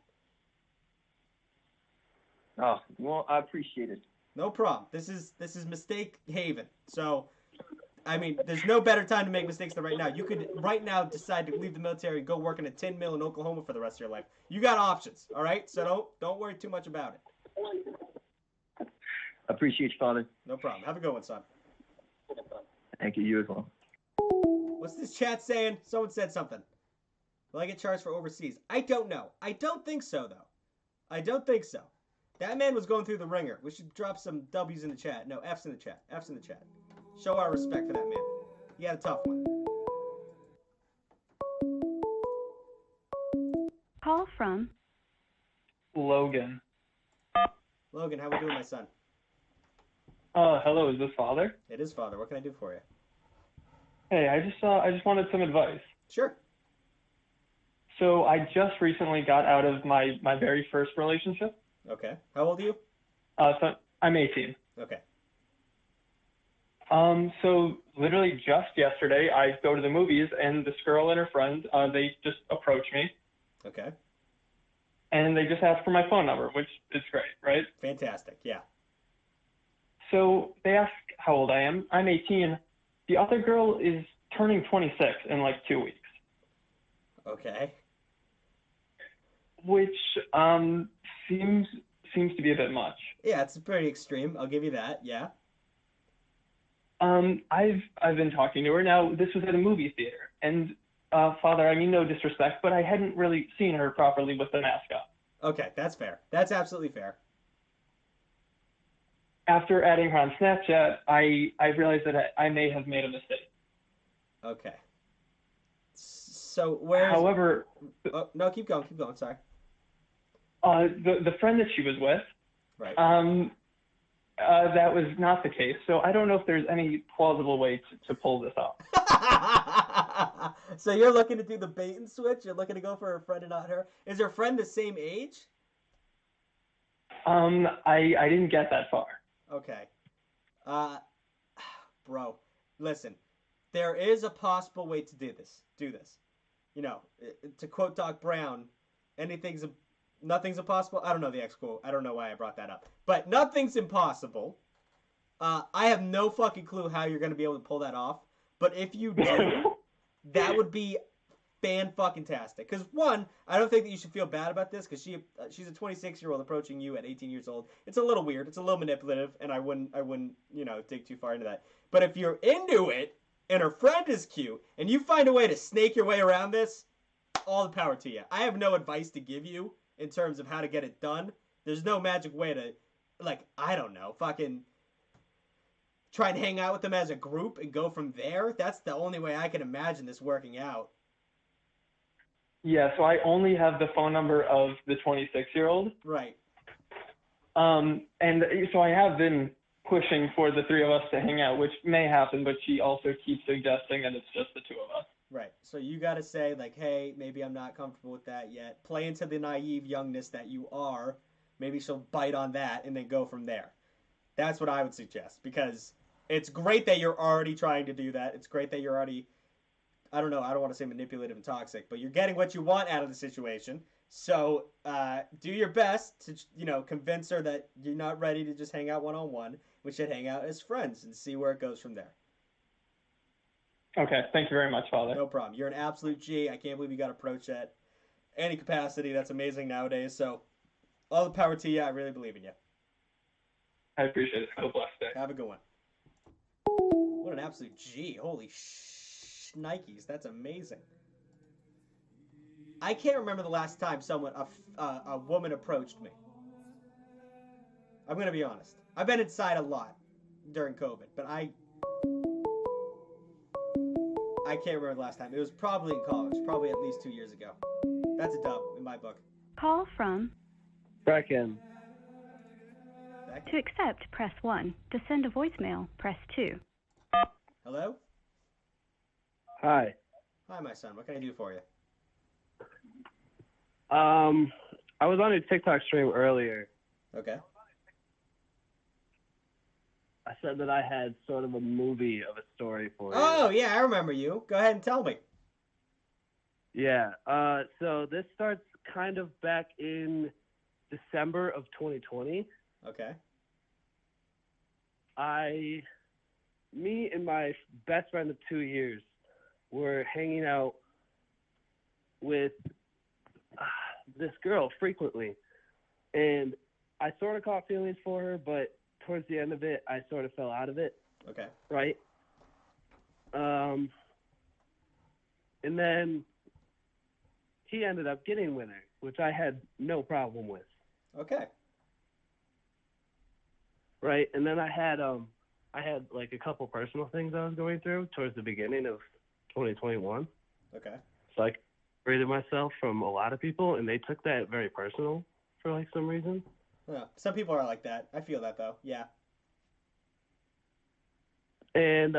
Oh, well, I appreciate it. No problem. This is mistake haven. So, I mean, there's no better time to make mistakes than right now. You could right now decide to leave the military and go work in a tin mill in Oklahoma for the rest of your life. You got options, all right? So don't worry too much about it. Appreciate you, Father. No problem. Have a good one, son. Thank you. You as well. What's this chat saying? Someone said something. Will I get charged for overseas? I don't know. I don't think so, though. I don't think so. That man was going through the ringer. We should drop some W's in the chat. No, F's in the chat. F's in the chat. Show our respect for that man. He had a tough one. Call from Logan. Logan, how we doing, my son? Hello, is this Father? It is Father. What can I do for you? Hey, I just wanted some advice. Sure. So I just recently got out of my very first relationship. Okay. How old are you? So I'm 18. Okay. So literally just yesterday, I go to the movies, and this girl and her friend, they just approach me, Okay. and they just ask for my phone number, which is great, right? Fantastic. Yeah. So they ask how old I am. I'm 18. The other girl is turning 26 in like 2 weeks, Okay. which seems to be a bit much. Yeah, it's pretty extreme. I'll give you that. Yeah. I've been talking to her now. This was at a movie theater, and Father, I mean no disrespect, but I hadn't really seen her properly with the mask up. Okay, that's fair. That's absolutely fair. After adding her on Snapchat, I realized that I may have made a mistake. Okay. So where? However, oh, no, keep going. Sorry. The friend that she was with, Right. that was not the case. So I don't know if there's any plausible way to pull this off. So you're looking to do the bait and switch? You're looking to go for her friend and not her? Is her friend the same age? I didn't get that far. Okay. Bro, listen. There is a possible way to do this. You know, to quote Doc Brown, nothing's impossible. I don't know the X quote. I don't know why I brought that up. But nothing's impossible. I have no fucking clue how you're going to be able to pull that off. But if you do, that would be fan-fucking-tastic. Because, one, I don't think that you should feel bad about this, because she's a 26-year-old approaching you at 18 years old. It's a little weird. It's a little manipulative, and I wouldn't, dig too far into that. But if you're into it, and her friend is cute, and you find a way to snake your way around this, all the power to you. I have no advice to give you in terms of how to get it done. There's no magic way to, I don't know, fucking try and hang out with them as a group and go from there. That's the only way I can imagine this working out. Yeah, so I only have the phone number of the 26-year-old. Right. And so I have been pushing for the three of us to hang out, which may happen, but she also keeps suggesting that it's just the two of us. Right. So you got to say, hey, maybe I'm not comfortable with that yet. Play into the naive youngness that you are. Maybe she'll bite on that and then go from there. That's what I would suggest, because it's great that you're already trying to do that. It's great that you're already, I don't want to say manipulative and toxic, but you're getting what you want out of the situation. So do your best to, convince her that you're not ready to just hang out one-on-one. We should hang out as friends and see where it goes from there. Okay, thank you very much, Father. No problem. You're an absolute G. I can't believe you got approached at any capacity. That's amazing nowadays. So all the power to you. I really believe in you. I appreciate it. Have a blessed day. Have a good one. What an absolute G. Holy Nikes. That's amazing. I can't remember the last time a woman approached me. I'm going to be honest. I've been inside a lot during COVID, but I can't remember the last time. It was probably in college, probably at least 2 years ago. That's a dub in my book. Call from Bracken. To accept, press 1. To send a voicemail, press 2. Hello? Hi. Hi, my son. What can I do for you? I was on a TikTok stream earlier. Okay. I said that I had sort of a movie of a story for you. Oh, yeah, I remember you. Go ahead and tell me. Yeah. So this starts kind of back in December of 2020. Okay. Me and my best friend of 2 years were hanging out with this girl frequently. And I sort of caught feelings for her, but towards the end of it, I sort of fell out of it. Okay. Right? And then he ended up getting with her, which I had no problem with. Okay. Right? And then I had like a couple personal things I was going through towards the beginning of 2021. Okay. So I separated myself from a lot of people, and they took that very personal for like some reason. Yeah. Some people are like that. I feel that though. Yeah. And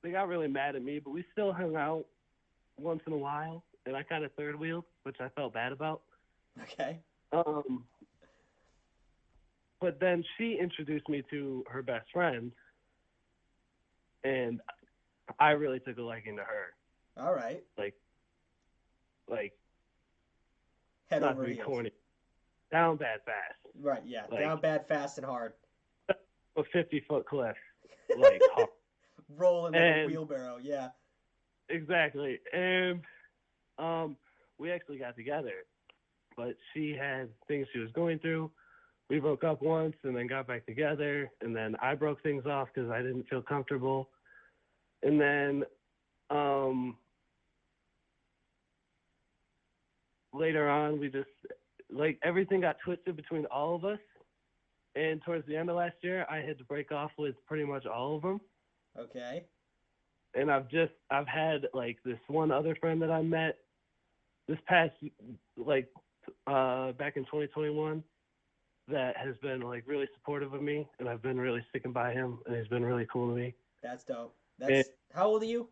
they got really mad at me, but we still hung out once in a while, and I kind of third wheeled, which I felt bad about. Okay. But then she introduced me to her best friend, and I really took a liking to her. All right. Like Head not over to be heels. corny. Down bad fast. Right, yeah. Like, down bad, fast, and hard. A 50-foot cliff. Like, hard. Rolling like a wheelbarrow, yeah. Exactly. And we actually got together, but she had things she was going through. We broke up once and then got back together, and then I broke things off because I didn't feel comfortable. And then Later on, we just like everything got twisted between all of us, and towards the end of last year, I had to break off with pretty much all of them. Okay. And I've had like this one other friend that I met this past back in 2021 that has been like really supportive of me, and I've been really sticking by him, and he's been really cool to me. That's dope. How old are you?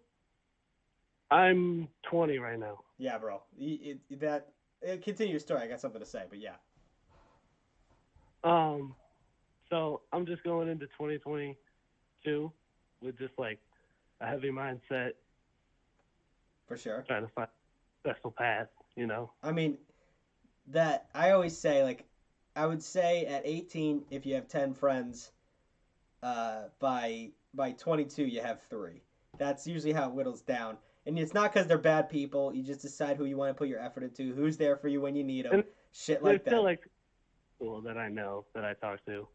I'm 20 right now. Yeah, bro. Continue your story. I got something to say, but yeah. So I'm just going into 2022 with just like a heavy mindset. For sure. Trying to find a special path, you know. I mean, that I always say, like, I would say at 18, if you have 10 friends, by 22 you have 3. That's usually how it whittles down. And it's not because they're bad people. You just decide who you want to put your effort into, who's there for you when you need them, and shit like that. There's still like people that I know that I talk to.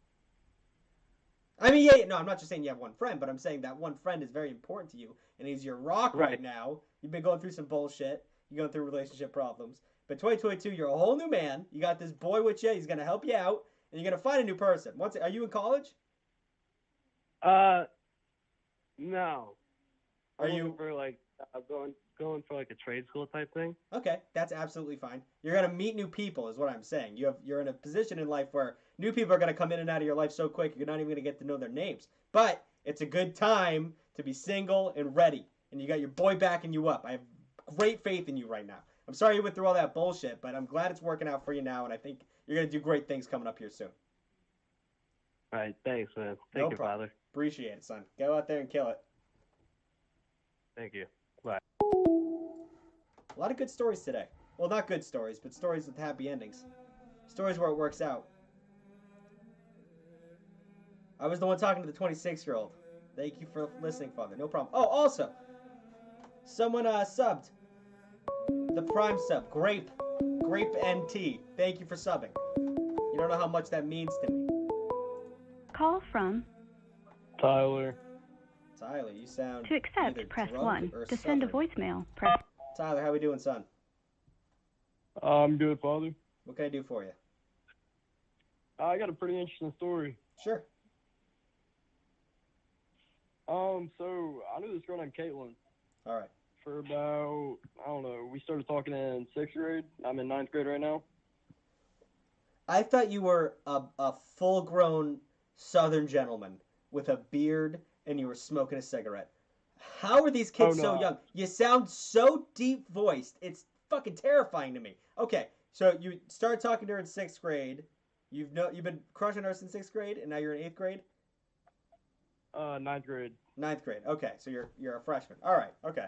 I mean, yeah, no, I'm not just saying you have one friend, but I'm saying that one friend is very important to you, and he's your rock right now. You've been going through some bullshit. You're going through relationship problems. But 2022, you're a whole new man. You got this boy with you. He's going to help you out, and you're going to find a new person. Are you in college? No. Are you for like going for like a trade school type thing? Okay, that's absolutely fine. You're gonna meet new people, is what I'm saying. You're in a position in life where new people are gonna come in and out of your life so quick you're not even gonna get to know their names. But it's a good time to be single and ready, and you got your boy backing you up. I have great faith in you right now. I'm sorry you went through all that bullshit, but I'm glad it's working out for you now, and I think you're gonna do great things coming up here soon. All right, thanks, man. Thank you, Father. Appreciate it, son. Go out there and kill it. Thank you. Bye. A lot of good stories today. Well, not good stories, but stories with happy endings. Stories where it works out. I was the one talking to the 26-year-old. Thank you for listening, Father. No problem. Oh, also, someone subbed. The Prime sub. Grape NT. Thank you for subbing. You don't know how much that means to me. Call from Tyler. Tyler, you sound To accept, press 1. To send a voicemail, press... Tyler, how we doing, son? I'm good, Father. What can I do for you? I got a pretty interesting story. Sure. So I knew this girl named Caitlin. All right. For about, I don't know, we started talking in 6th grade. I'm in 9th grade right now. I thought you were a full-grown Southern gentleman with a beard and you were smoking a cigarette. How are these kids so young? You sound so deep-voiced. It's fucking terrifying to me. Okay, so you started talking to her in 6th grade. You've been crushing her since 6th grade, and now you're in 8th grade? 9th grade. 9th grade. Okay, so you're a freshman. All right. Okay.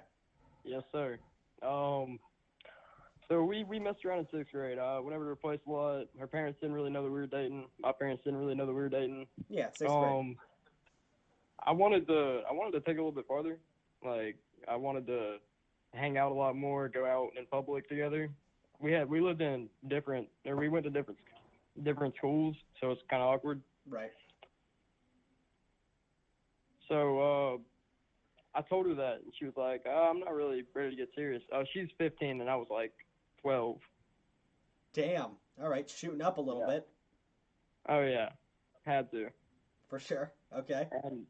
Yes, sir. So we messed around in 6th grade. Whenever we replaced a lot, her parents didn't really know that we were dating. My parents didn't really know that we were dating. Yeah, 6th grade. I wanted to take it a little bit farther. Like, I wanted to hang out a lot more, go out in public together. We went to different schools, so it's kind of awkward. Right. So I told her that, and she was like, I'm not really ready to get serious. She's 15, and I was like 12. Damn. All right, shooting up a little bit. Oh, yeah. Had to. For sure. Okay. And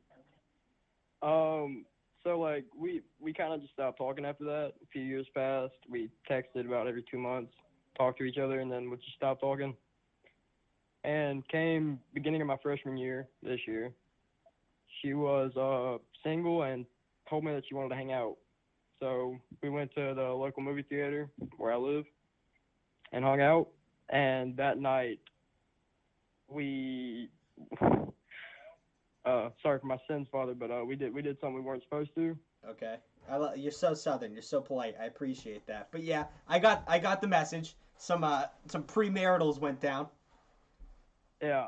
so like we kind of just stopped talking after that. A few years passed. We texted about every 2 months, talked to each other, and then we just stopped talking. And came beginning of my freshman year this year, she was single and told me that she wanted to hang out. So we went to the local movie theater where I live and hung out. And that night we sorry for my sins, Father, but we did something we weren't supposed to. Okay. You're so Southern. You're so polite. I appreciate that. But yeah, I got the message. Some premaritals went down. Yeah.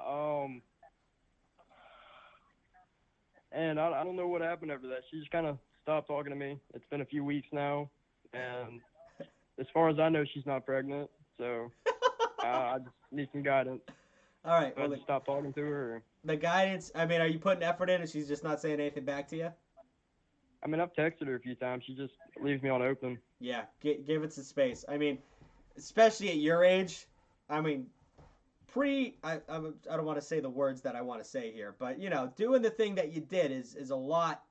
And I don't know what happened after that. She just kind of stopped talking to me. It's been a few weeks now, and as far as I know, she's not pregnant. So I just need some guidance. All right. Well, just stop talking to her. Or... The guidance. I mean, are you putting effort in, and she's just not saying anything back to you? I mean, I've texted her a few times. She just leaves me on open. Yeah, give it some space. I mean, especially at your age. I mean, I don't want to say the words that I want to say here, but you know, doing the thing that you did is a lot.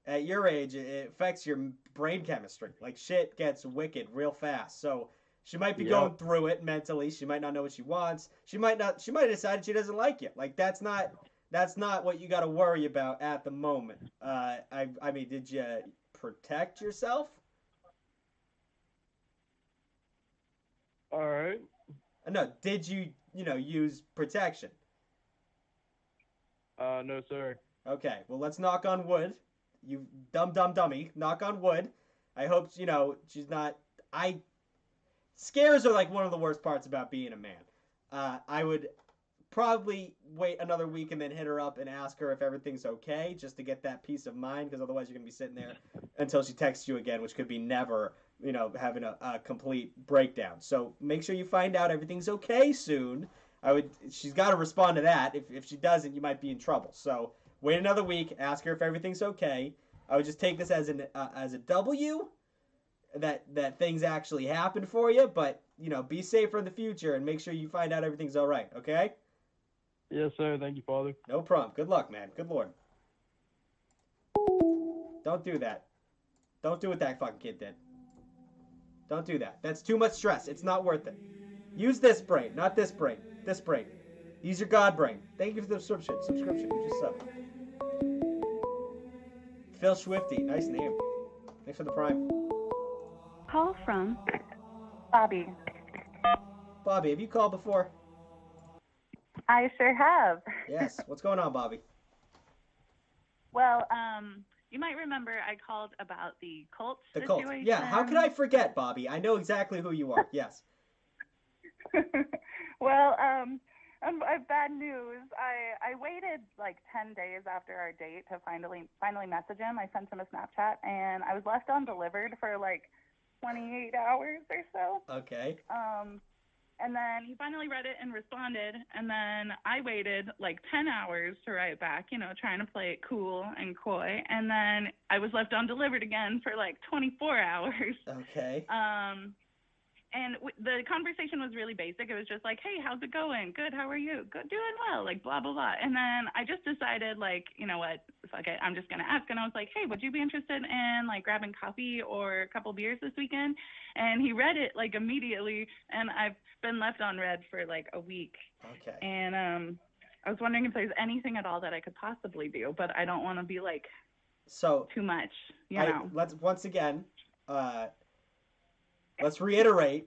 At your age, it affects your brain chemistry. Like shit gets wicked real fast. So she might be going through it mentally. She might not know what she wants. She might not. She might have decided she doesn't like you. Like that's not what you got to worry about at the moment. I mean, did you protect yourself? All right. No, did you use protection? No, sir. Okay, well let's knock on wood. You dummy, knock on wood. I hope she's not. Scares are like one of the worst parts about being a man. I would probably wait another week and then hit her up and ask her if everything's okay, just to get that peace of mind, because otherwise you're gonna be sitting there until she texts you again, which could be never, having a complete breakdown. So make sure you find out everything's okay soon. She's got to respond to that. If she doesn't, you might be in trouble. So wait another week, ask her if everything's okay. I would just take this as a W, that things actually happened for you, but be safer in the future and make sure you find out everything's all right. Okay? Yes, sir. Thank you, Father. No problem. Good luck, man. Good Lord. Don't do that. Don't do what that fucking kid did. Don't do that. That's too much stress. It's not worth it. Use this brain, not this brain. This brain. Use your God brain. Thank you for the subscription. You just subbed. Phil Swifty. Nice name. Thanks for the prime. Call from Bobby. Bobby, have you called before? I sure have. Yes. What's going on, Bobby? Well, you might remember I called about the cult situation. Cult. Yeah, how could I forget, Bobby? I know exactly who you are. Yes. Well, I have bad news. I waited like 10 days after our date to finally message him. I sent him a Snapchat, and I was left undelivered for like 28 hours or so. Okay. And then he finally read it and responded, and then I waited like 10 hours to write back, trying to play it cool and coy, and then I was left undelivered again for like 24 hours. Okay. And the conversation was really basic. It was just like, hey, how's it going? Good, how are you? Good, doing well, like blah, blah, blah. And then I just decided, like, you know what, fuck it, I'm just going to ask. And I was like, hey, would you be interested in, like, grabbing coffee or a couple beers this weekend? And he read it, like, immediately, and I've been left on read for, like, a week. Okay. And I was wondering if there's anything at all that I could possibly do, but I don't want to be, like, too much, you know. Let's, once again, let's reiterate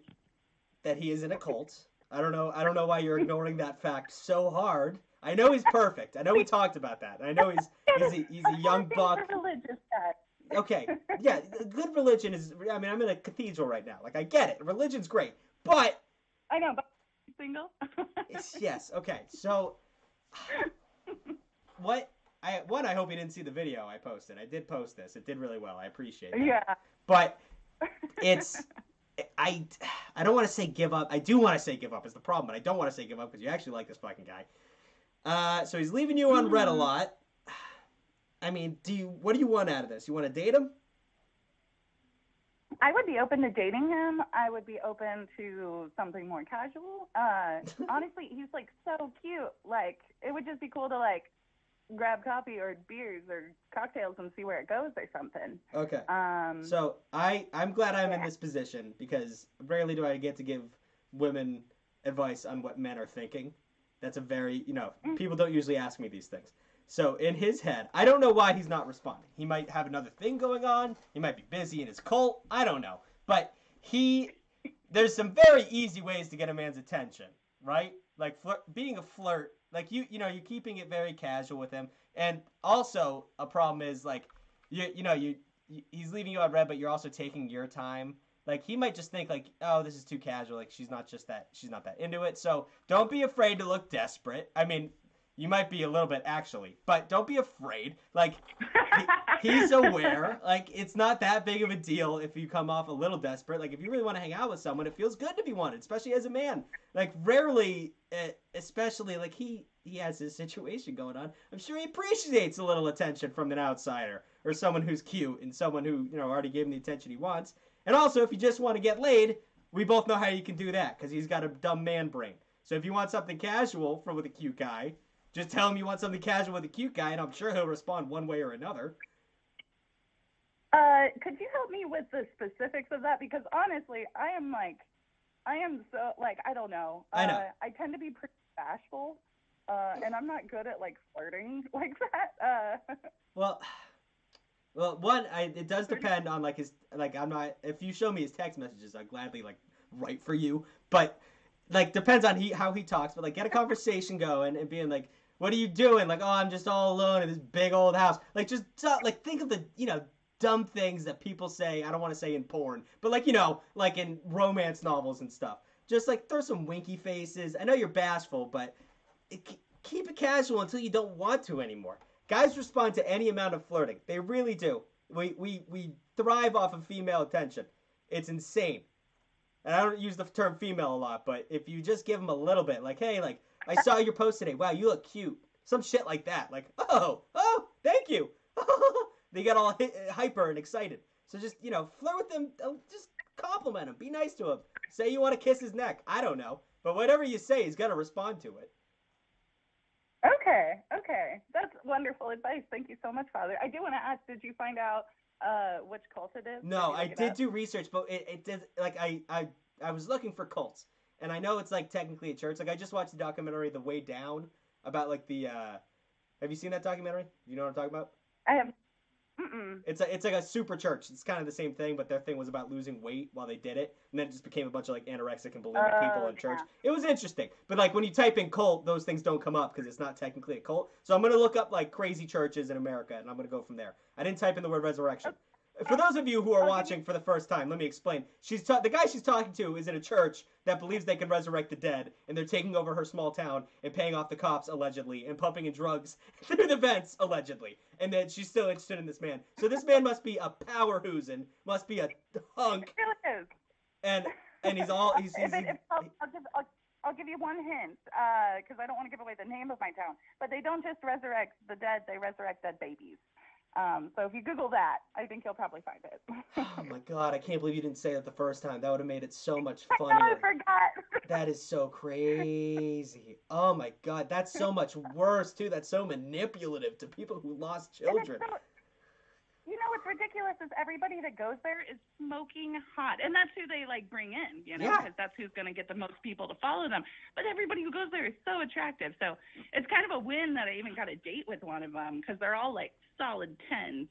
that he is in a cult. I don't know why you're ignoring that fact so hard. I know he's perfect. I know we talked about that. I know he's a young buck. Okay, yeah, good religion is. I mean, I'm in a cathedral right now. Like, I get it. Religion's great, but I know, but single. Yes. Okay. So, I hope you didn't see the video I posted. I did post this. It did really well. I appreciate it. Yeah. But it's. I don't want to say give up. I do want to say give up is the problem, but I don't want to say give up because you actually like this fucking guy. So he's leaving you on red a lot. I mean, what do you want out of this? You want to date him? I would be open to dating him. I would be open to something more casual. Honestly, he's like so cute. Like, it would just be cool to like grab coffee or beers or cocktails and see where it goes or something. Okay. So I'm glad I'm in this position because rarely do I get to give women advice on what men are thinking. That's a very, people don't usually ask me these things. So in his head, I don't know why he's not responding. He might have another thing going on. He might be busy in his cult. I don't know. But there's some very easy ways to get a man's attention, right? Like being a flirt. Like you're keeping it very casual with him, and also a problem is like, he's leaving you on red, but you're also taking your time. Like he might just think like, oh, this is too casual. Like she's not that into it. So don't be afraid to look desperate. I mean, you might be a little bit actually, but don't be afraid. Like he's aware. Like it's not that big of a deal if you come off a little desperate. Like if you really want to hang out with someone, it feels good to be wanted, especially as a man. Like rarely, especially like he he has his situation going on. I'm sure he appreciates a little attention from an outsider or someone who's cute and someone who, already gave him the attention he wants. And also, if you just want to get laid, we both know how you can do that because he's got a dumb man brain. So if you want something casual with a cute guy, just tell him you want something casual with a cute guy, and I'm sure he'll respond one way or another. Could you help me with the specifics of that? Because honestly, I am so, I don't know. I know. I tend to be pretty bashful, and I'm not good at, flirting like that. Well, one, it does depend on, his, I'm not, if you show me his text messages, I'd gladly, write for you. But, depends on how he talks. But, get a conversation going and being like, what are you doing? Oh, I'm just all alone in this big old house. Just, think of the, dumb things that people say, I don't want to say in porn, but in romance novels and stuff. Just throw some winky faces. I know you're bashful, but keep it casual until you don't want to anymore. Guys respond to any amount of flirting. They really do. We thrive off of female attention. It's insane. And I don't use the term female a lot, but if you just give them a little bit, hey, I saw your post today. Wow, you look cute. Some shit like that. Oh, thank you. They get all hyper and excited. So just, flirt with them. Just compliment him. Be nice to him. Say you want to kiss his neck. I don't know. But whatever you say, he's going to respond to it. Okay. That's wonderful advice. Thank you so much, Father. I do want to ask, did you find out which cult it is? No, I did do research, but it did, I was looking for cults. And I know it's, technically a church. I just watched the documentary The Way Down about, have you seen that documentary? You know what I'm talking about? I have. Mm-mm. It's like a super church. It's kind of the same thing, but their thing was about losing weight while they did it, and then it just became a bunch of anorexic and bulimic people in church. It was interesting, but when you type in cult, those things don't come up because it's not technically a cult. So I'm gonna look up crazy churches in America, and I'm gonna go from there. I didn't type in the word resurrection. For those of you who are watching for the first time, let me explain. The guy she's talking to is in a church that believes they can resurrect the dead, and they're taking over her small town and paying off the cops, allegedly, and pumping in drugs through the vents, allegedly. And then she's still interested in this man. So this man must be a power hoosin', must be a hunk. It really is. And he's all... I'll give you one hint, because I don't want to give away the name of my town. But they don't just resurrect the dead, they resurrect dead babies. So if you Google that, I think you'll probably find it. Oh my God, I can't believe you didn't say that the first time. That would have made it so much funnier. I forgot. That is so crazy. Oh my God, that's so much worse too. That's so manipulative to people who lost children. What's ridiculous is everybody that goes there is smoking hot, and that's who they bring in, because that's who's going to get the most people to follow them. But everybody who goes there is so attractive, so it's kind of a win that I even got a date with one of them because they're all solid 10s.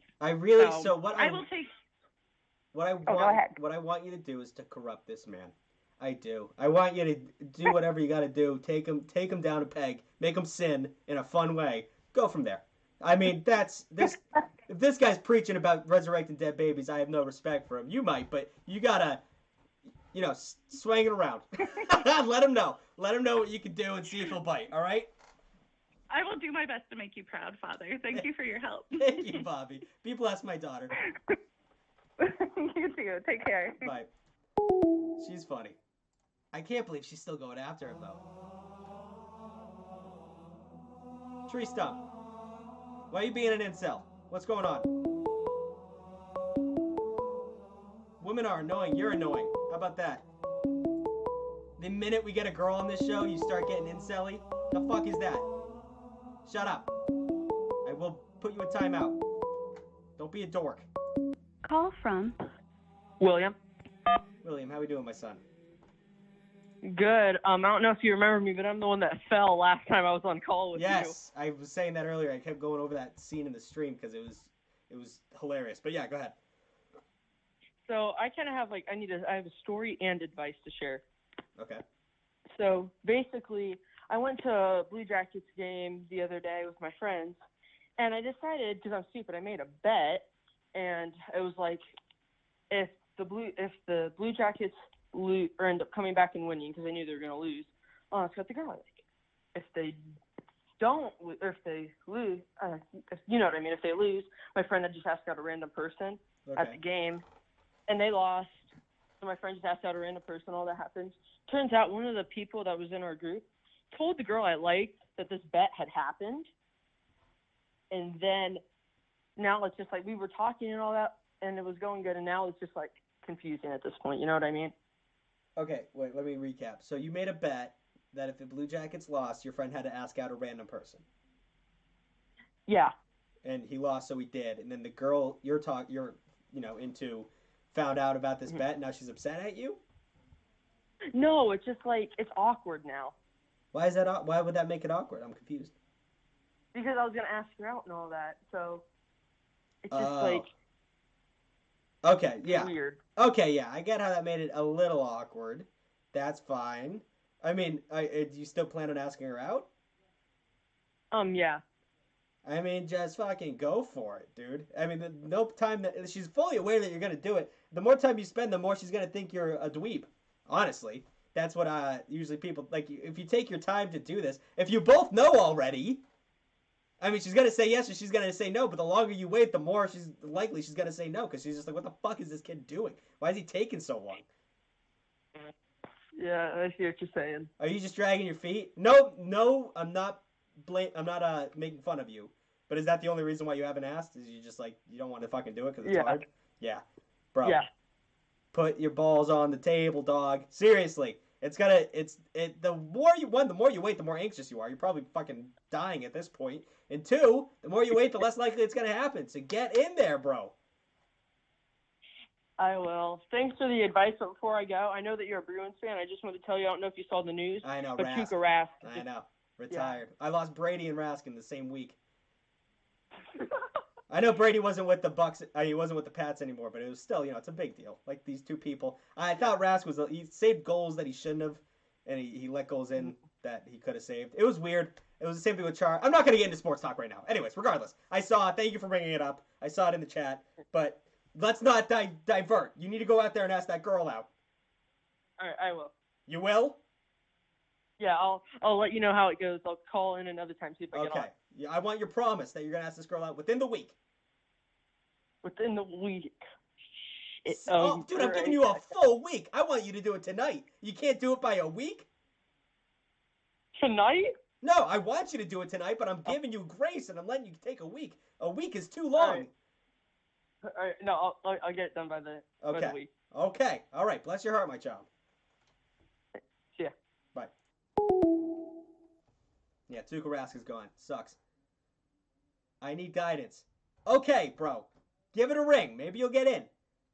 What I want you to do is to corrupt this man. I do. I want you to do whatever you got to do. Take him down a peg, make him sin in a fun way. Go from there. I mean, that's this. If this guy's preaching about resurrecting dead babies, I have no respect for him. You might, but you gotta, swing it around. Let him know. Let him know what you can do and see if he'll bite. All right? I will do my best to make you proud, Father. Thank you for your help. Thank you, Bobby. Be blessed, my daughter. You too. Take care. Bye. She's funny. I can't believe she's still going after him, though. Tree stump. Why are you being an incel? What's going on? Women are annoying. You're annoying. How about that? The minute we get a girl on this show, you start getting incel-y? The fuck is that? Shut up. I will put you in timeout. Don't be a dork. Call from William. William, how we doing, my son? Good. I don't know if you remember me, but I'm the one that fell last time I was on call with you. Yes, I was saying that earlier. I kept going over that scene in the stream because it was hilarious. But yeah, go ahead. So I kind of have I have a story and advice to share. Okay. So basically, I went to a Blue Jackets game the other day with my friends, and I decided, because I'm stupid, I made a bet, and it was if the Blue Jackets lose or end up coming back and winning, because I knew they were going to lose, it's got the girl. If they don't, or if they lose, you know what I mean. If they lose, my friend had just asked out a random person at the game, and they lost. So my friend just asked out a random person. All that happens. Turns out one of the people that was in our group told the girl I liked that this bet had happened. And then now it's just like we were talking and all that, and it was going good, and now it's just like confusing at this point. You know what I mean? Okay, wait, let me recap. So you made a bet that if the Blue Jackets lost, your friend had to ask out a random person. Yeah. And he lost, so he did. And then the girl you're into found out about this bet, and now she's upset at you? No, it's just like it's awkward now. Why is that? Why would that make it awkward? I'm confused. Because I was gonna ask her out and all that, so it's just like. Okay, yeah. Weird. Okay, yeah. I get how that made it a little awkward. That's fine. I mean, do you still plan on asking her out? Yeah. I mean, just fucking go for it, dude. I mean, no time that she's fully aware that you're gonna do it. The more time you spend, the more she's gonna think you're a dweeb. Honestly, that's what usually people like. If you take your time to do this, if you both know already, I mean, she's gonna say yes or she's gonna say no. But the longer you wait, the more she's likely she's gonna say no because she's just like, what the fuck is this kid doing? Why is he taking so long? Yeah, I see what you're saying. Are you just dragging your feet? No, I'm not. I'm not making fun of you. But is that the only reason why you haven't asked? Is you just like you don't want to fucking do it because it's hard? Yeah, bro. Yeah. Put your balls on the table, dog. Seriously, the more you wait, the more anxious you are. You're probably fucking dying at this point. And two, the more you wait, the less likely it's gonna happen. So get in there, bro. I will. Thanks for the advice. But before I go, I know that you're a Bruins fan. I just wanted to tell you, I don't know if you saw the news. I know, but Rask. Tuukka Rask. I know. Retired. Yeah. I lost Brady and Rask in the same week. I know Brady wasn't with the Bucks. He wasn't with the Pats anymore, but it was still, it's a big deal. Like these two people. I thought Rask he saved goals that he shouldn't have, and he let goals in that he could have saved. It was weird. It was the same thing with Char. I'm not going to get into sports talk right now. Anyways, regardless, I saw it. Thank you for bringing it up. I saw it in the chat, but let's not divert. You need to go out there and ask that girl out. All right, I will. You will? Yeah, I'll let you know how it goes. I'll call in another time, see if I get on. Okay. Yeah, I want your promise that you're going to ask this girl out within the week. Within the week. Dude, I'm giving you a full week. I want you to do it tonight. You can't do it by a week? Tonight? No, I want you to do it tonight, but I'm giving you grace, and I'm letting you take a week. A week is too long. All right. No, I'll get it done by the week. Okay. All right. Bless your heart, my child. See ya. Bye. Yeah, Tuukka Rask is gone. Sucks. I need guidance. Okay, bro. Give it a ring. Maybe you'll get in.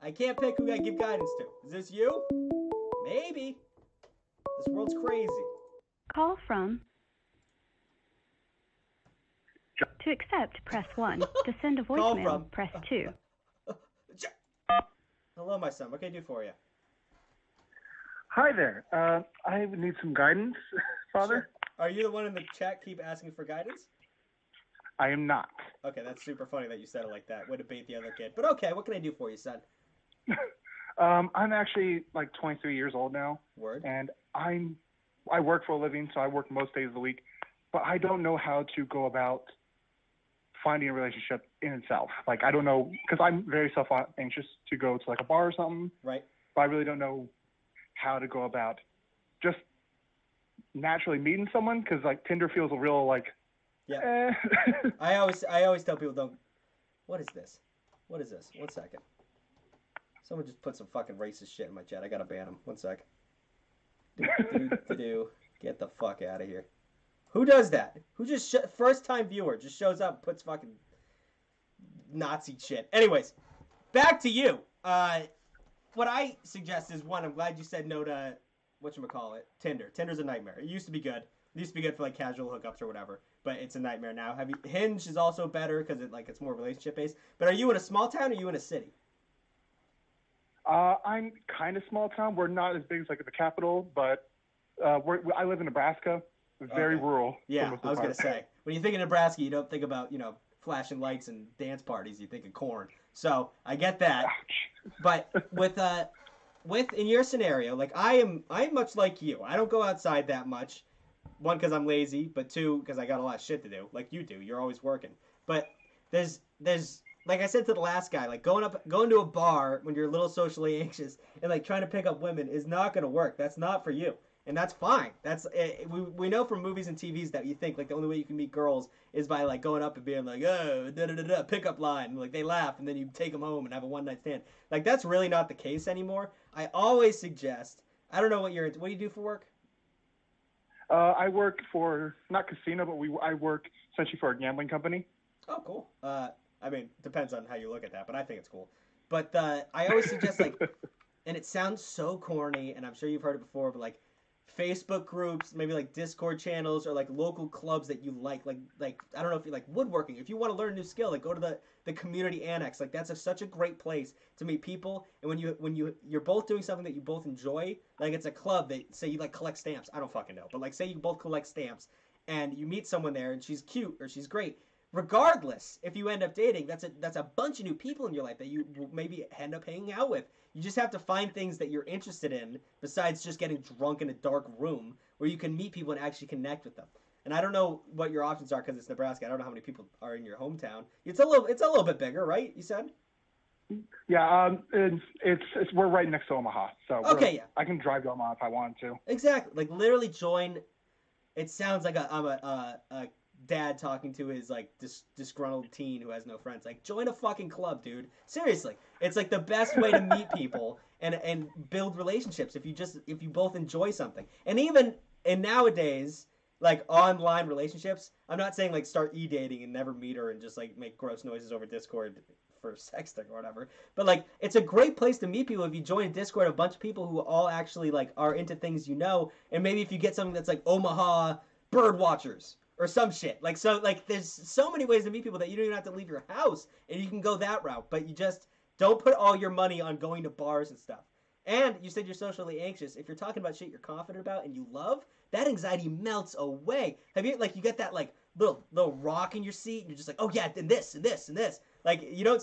I can't pick who I give guidance to. Is this you? Maybe. This world's crazy. Call from. To accept, press 1. To send a voicemail, press 2. Hello, my son. What can I do for you? Hi there. I would need some guidance, Father. Sure. Are you the one in the chat keep asking for guidance? I am not. Okay, that's super funny that you said it like that. Way to bait the other kid. But okay, what can I do for you, son? I'm actually like 23 years old now. Word. And I work for a living, so I work most days of the week. But I don't know how to go about finding a relationship in itself. Like, I don't know, because I'm very self-anxious to go to like a bar or something. Right. But I really don't know how to go about just naturally meeting someone, because like Tinder feels a real like. Yeah. I always tell people don't. What is this? What is this? 1 second. Someone just put some fucking racist shit in my chat. I gotta ban him. 1 sec. Get the fuck out of here. Who does that? Who just first time viewer just shows up and puts fucking Nazi shit. Anyways, back to you. What I suggest is one. I'm glad you said no to whatchamacallit, Tinder. Tinder's a nightmare. It used to be good. It used to be good for like casual hookups or whatever, but it's a nightmare now. Hinge is also better because it's more relationship based. But are you in a small town or are you in a city? I'm kind of small town. We're not as big as like the capital, but I live in Nebraska. It's very rural. Yeah, I was gonna say when you think of Nebraska, you don't think about flashing lights and dance parties. You think of corn. So I get that. Ouch. But with in your scenario, like I'm much like you. I don't go outside that much. One, because I'm lazy, but two, because I got a lot of shit to do, like you do. You're always working. But there's like I said to the last guy, like going to a bar when you're a little socially anxious and like trying to pick up women is not gonna work. That's not for you. and that's fine. We know from movies and TVs that you think like the only way you can meet girls is by like going up and being like, oh, da da da da, pickup line, and like they laugh, and then you take them home and have a one night stand. Like that's really not the case anymore. I always suggest. I don't know what what do you do for work? I work for not casino, but I work essentially for a gambling company. Oh, cool. I mean, depends on how you look at that, but I think it's cool. But I always suggest like, and it sounds so corny, and I'm sure you've heard it before, but like Facebook groups, maybe like Discord channels, or like local clubs that you like I don't know if you like woodworking. If you want to learn a new skill, like go to the community annex. Like that's such a great place to meet people. And when you're both doing something that you both enjoy, like it's a club that say you like collect stamps. I don't fucking know, but like say you both collect stamps, and you meet someone there, and she's cute or she's great. Regardless, if you end up dating, that's a bunch of new people in your life that you will maybe end up hanging out with. You just have to find things that you're interested in besides just getting drunk in a dark room where you can meet people and actually connect with them. And I don't know what your options are because it's Nebraska. I don't know how many people are in your hometown. It's a little bit bigger, right? You said? Yeah, it's we're right next to Omaha, so okay, yeah. I can drive to Omaha if I want to. Exactly, like literally join. It sounds like I'm a dad talking to his like disgruntled teen who has no friends. Like join a fucking club, dude. Seriously, it's like the best way to meet people and build relationships if you both enjoy something. And even in nowadays, like online relationships, I'm not saying like start e-dating and never meet her and just like make gross noises over Discord for sexting or whatever. But like it's a great place to meet people if you join a Discord of a bunch of people who all actually like are into things you know, and maybe if you get something that's like Omaha bird watchers or some shit. Like so like there's so many ways to meet people that you don't even have to leave your house and you can go that route, but you just don't put all your money on going to bars and stuff. And you said you're socially anxious. If you're talking about shit you're confident about and you love, that anxiety melts away. Have you like you get that like little rock in your seat and you're just like, oh yeah, and this and this and this. Like you don't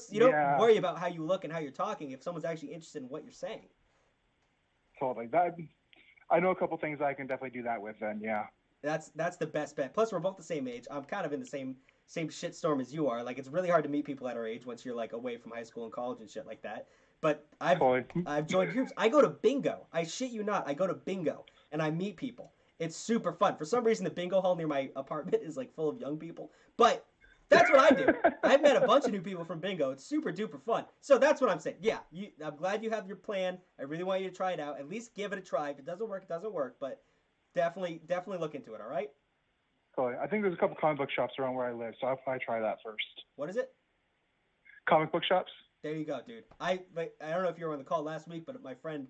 worry about how you look and how you're talking if someone's actually interested in what you're saying. Totally. That I know a couple things I can definitely do that with then, yeah. That's the best bet. Plus we're both the same age. I'm kind of in the same shitstorm as you are. Like it's really hard to meet people at our age once you're like away from high school and college and shit like that. But I've joined groups. I go to bingo. I shit you not. I go to bingo and I meet people. It's super fun. For some reason, the bingo hall near my apartment is like full of young people. But that's what I do. I've met a bunch of new people from bingo. It's super duper fun. So that's what I'm saying. Yeah, I'm glad you have your plan. I really want you to try it out. At least give it a try. If it doesn't work, it doesn't work. But definitely look into it. All right. Totally. I think there's a couple comic book shops around where I live, so I'll probably try that first. What is it? Comic book shops. There you go, dude. I don't know if you were on the call last week, but my friend,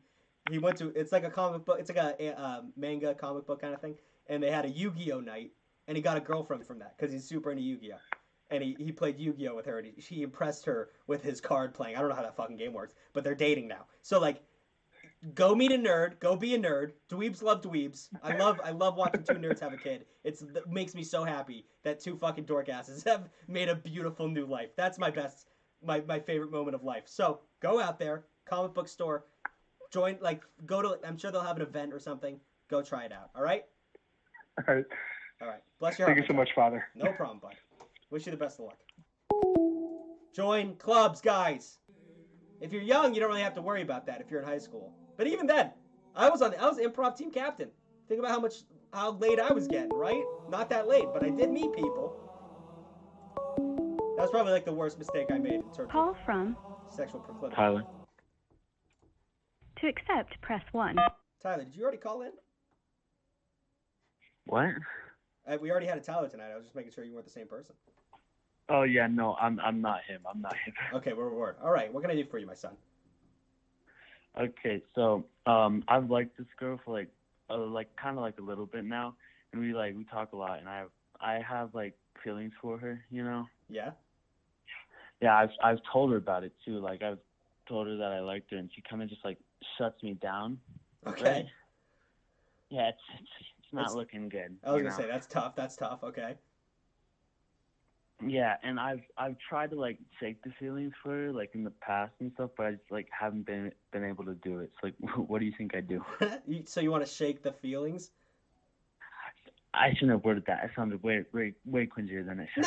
he went to, it's like a comic book, it's like a manga comic book kind of thing, and they had a Yu-Gi-Oh night, and he got a girlfriend from that, because he's super into Yu-Gi-Oh. And he played Yu-Gi-Oh with her, and she impressed her with his card playing. I don't know how that fucking game works, but they're dating now. So, like, go meet a nerd, go be a nerd. Dweebs love dweebs. I love watching two nerds have a kid. It makes me so happy that two fucking dork asses have made a beautiful new life. That's my best... My favorite moment of life. So go out there, comic book store, join, like go to, I'm sure they'll have an event or something. Go try it out. All right? All right. All right. Bless your heart. Thank you so much, Father. No problem, bud. Wish you the best of luck. Join clubs, guys. If you're young, you don't really have to worry about that if you're in high school. But even then, I was improv team captain. Think about how late I was getting, right? Not that late, but I did meet people. That was probably like the worst mistake I made in terms Call from sexual proclivity. Tyler. To accept, press 1. Tyler, did you already call in? What? We already had a Tyler tonight. I was just making sure you weren't the same person. Oh yeah, no, I'm not him. I'm not him. Okay, we're all right. What can I do for you, my son? Okay, so I've liked this girl for like kind of like a little bit now, and we talk a lot, and I have like feelings for her, you know. Yeah. Yeah, I've told her about it too. Like I've told her that I liked her, and she kind of just like shuts me down. Okay. Right? Yeah, it's not looking good. I was gonna say that's tough. That's tough. Okay. Yeah, and I've tried to like shake the feelings for her like in the past and stuff, but I just like haven't been able to do it. So like, what do you think I do? So you want to shake the feelings? I shouldn't have worded that. It sounded way cringier than it should.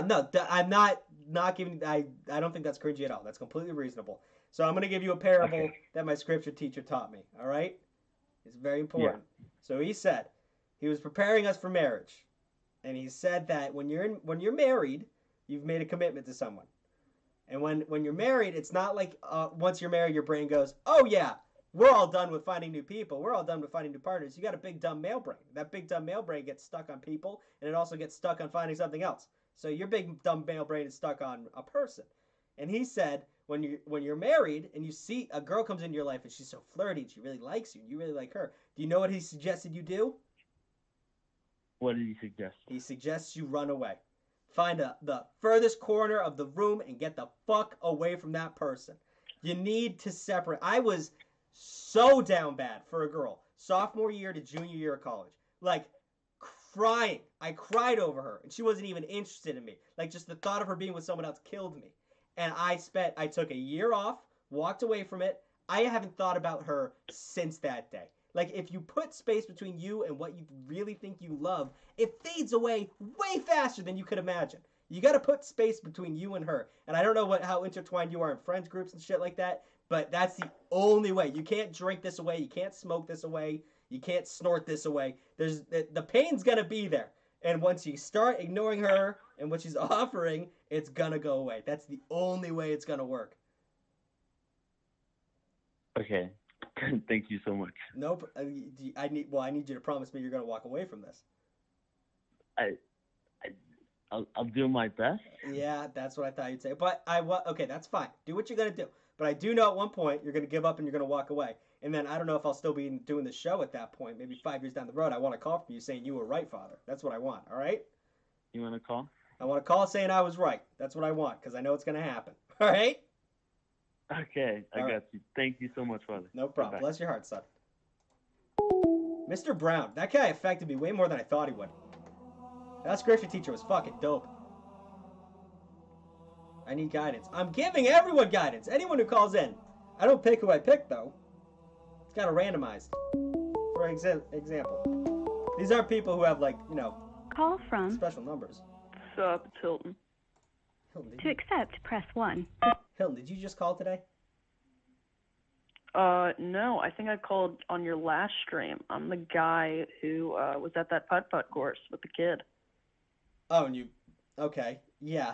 No. I'm not giving. I don't think that's cringy at all. That's completely reasonable. So I'm gonna give you a parable that my scripture teacher taught me. All right. It's very important. Yeah. So he said he was preparing us for marriage, and he said that when you're married, you've made a commitment to someone, and when you're married, it's not like once you're married, your brain goes, oh yeah, we're all done with finding new people. We're all done with finding new partners. You got a big dumb male brain. That big dumb male brain gets stuck on people, and it also gets stuck on finding something else. So your big dumb male brain is stuck on a person. And he said when you're married and you see a girl comes into your life and she's so flirty and she really likes you and you really like her, do you know what he suggested you do? What did he suggest? He suggests you run away. Find the furthest corner of the room and get the fuck away from that person. You need to separate. I was so down bad for a girl, sophomore year to junior year of college. Like, crying. I cried over her, and she wasn't even interested in me. Like, just the thought of her being with someone else killed me. And I took a year off, walked away from it. I haven't thought about her since that day. Like, if you put space between you and what you really think you love, it fades away way faster than you could imagine. You got to put space between you and her. And I don't know how intertwined you are in friends groups and shit like that, but that's the only way. You can't drink this away. You can't smoke this away. You can't snort this away. The pain's going to be there. And once you start ignoring her and what she's offering, it's going to go away. That's the only way it's going to work. Okay. Thank you so much. Nope. I need you to promise me you're going to walk away from this. I'll do my best. Yeah, that's what I thought you'd say. But okay, that's fine. Do what you're going to do. But I do know at one point you're going to give up and you're going to walk away. And then I don't know if I'll still be doing the show at that point. Maybe 5 years down the road, I want a call from you saying you were right, Father. That's what I want, all right? You want to call? I want a call saying I was right. That's what I want because I know it's going to happen. All right? Okay, I got you. Thank you so much, Father. No problem. Bless your heart, son. Mr. Brown. That guy affected me way more than I thought he would. That scripture teacher was fucking dope. I need guidance. I'm giving everyone guidance. Anyone who calls in. I don't pick who I pick, though. It's kind of randomized. For example. These are people who have, like, Call from special numbers. What's up? It's Hilton. To accept, press 1. Hilton, did you just call today? No, I think I called on your last stream. I'm the guy who was at that putt-putt course with the kid. Oh, and you... Okay, yeah.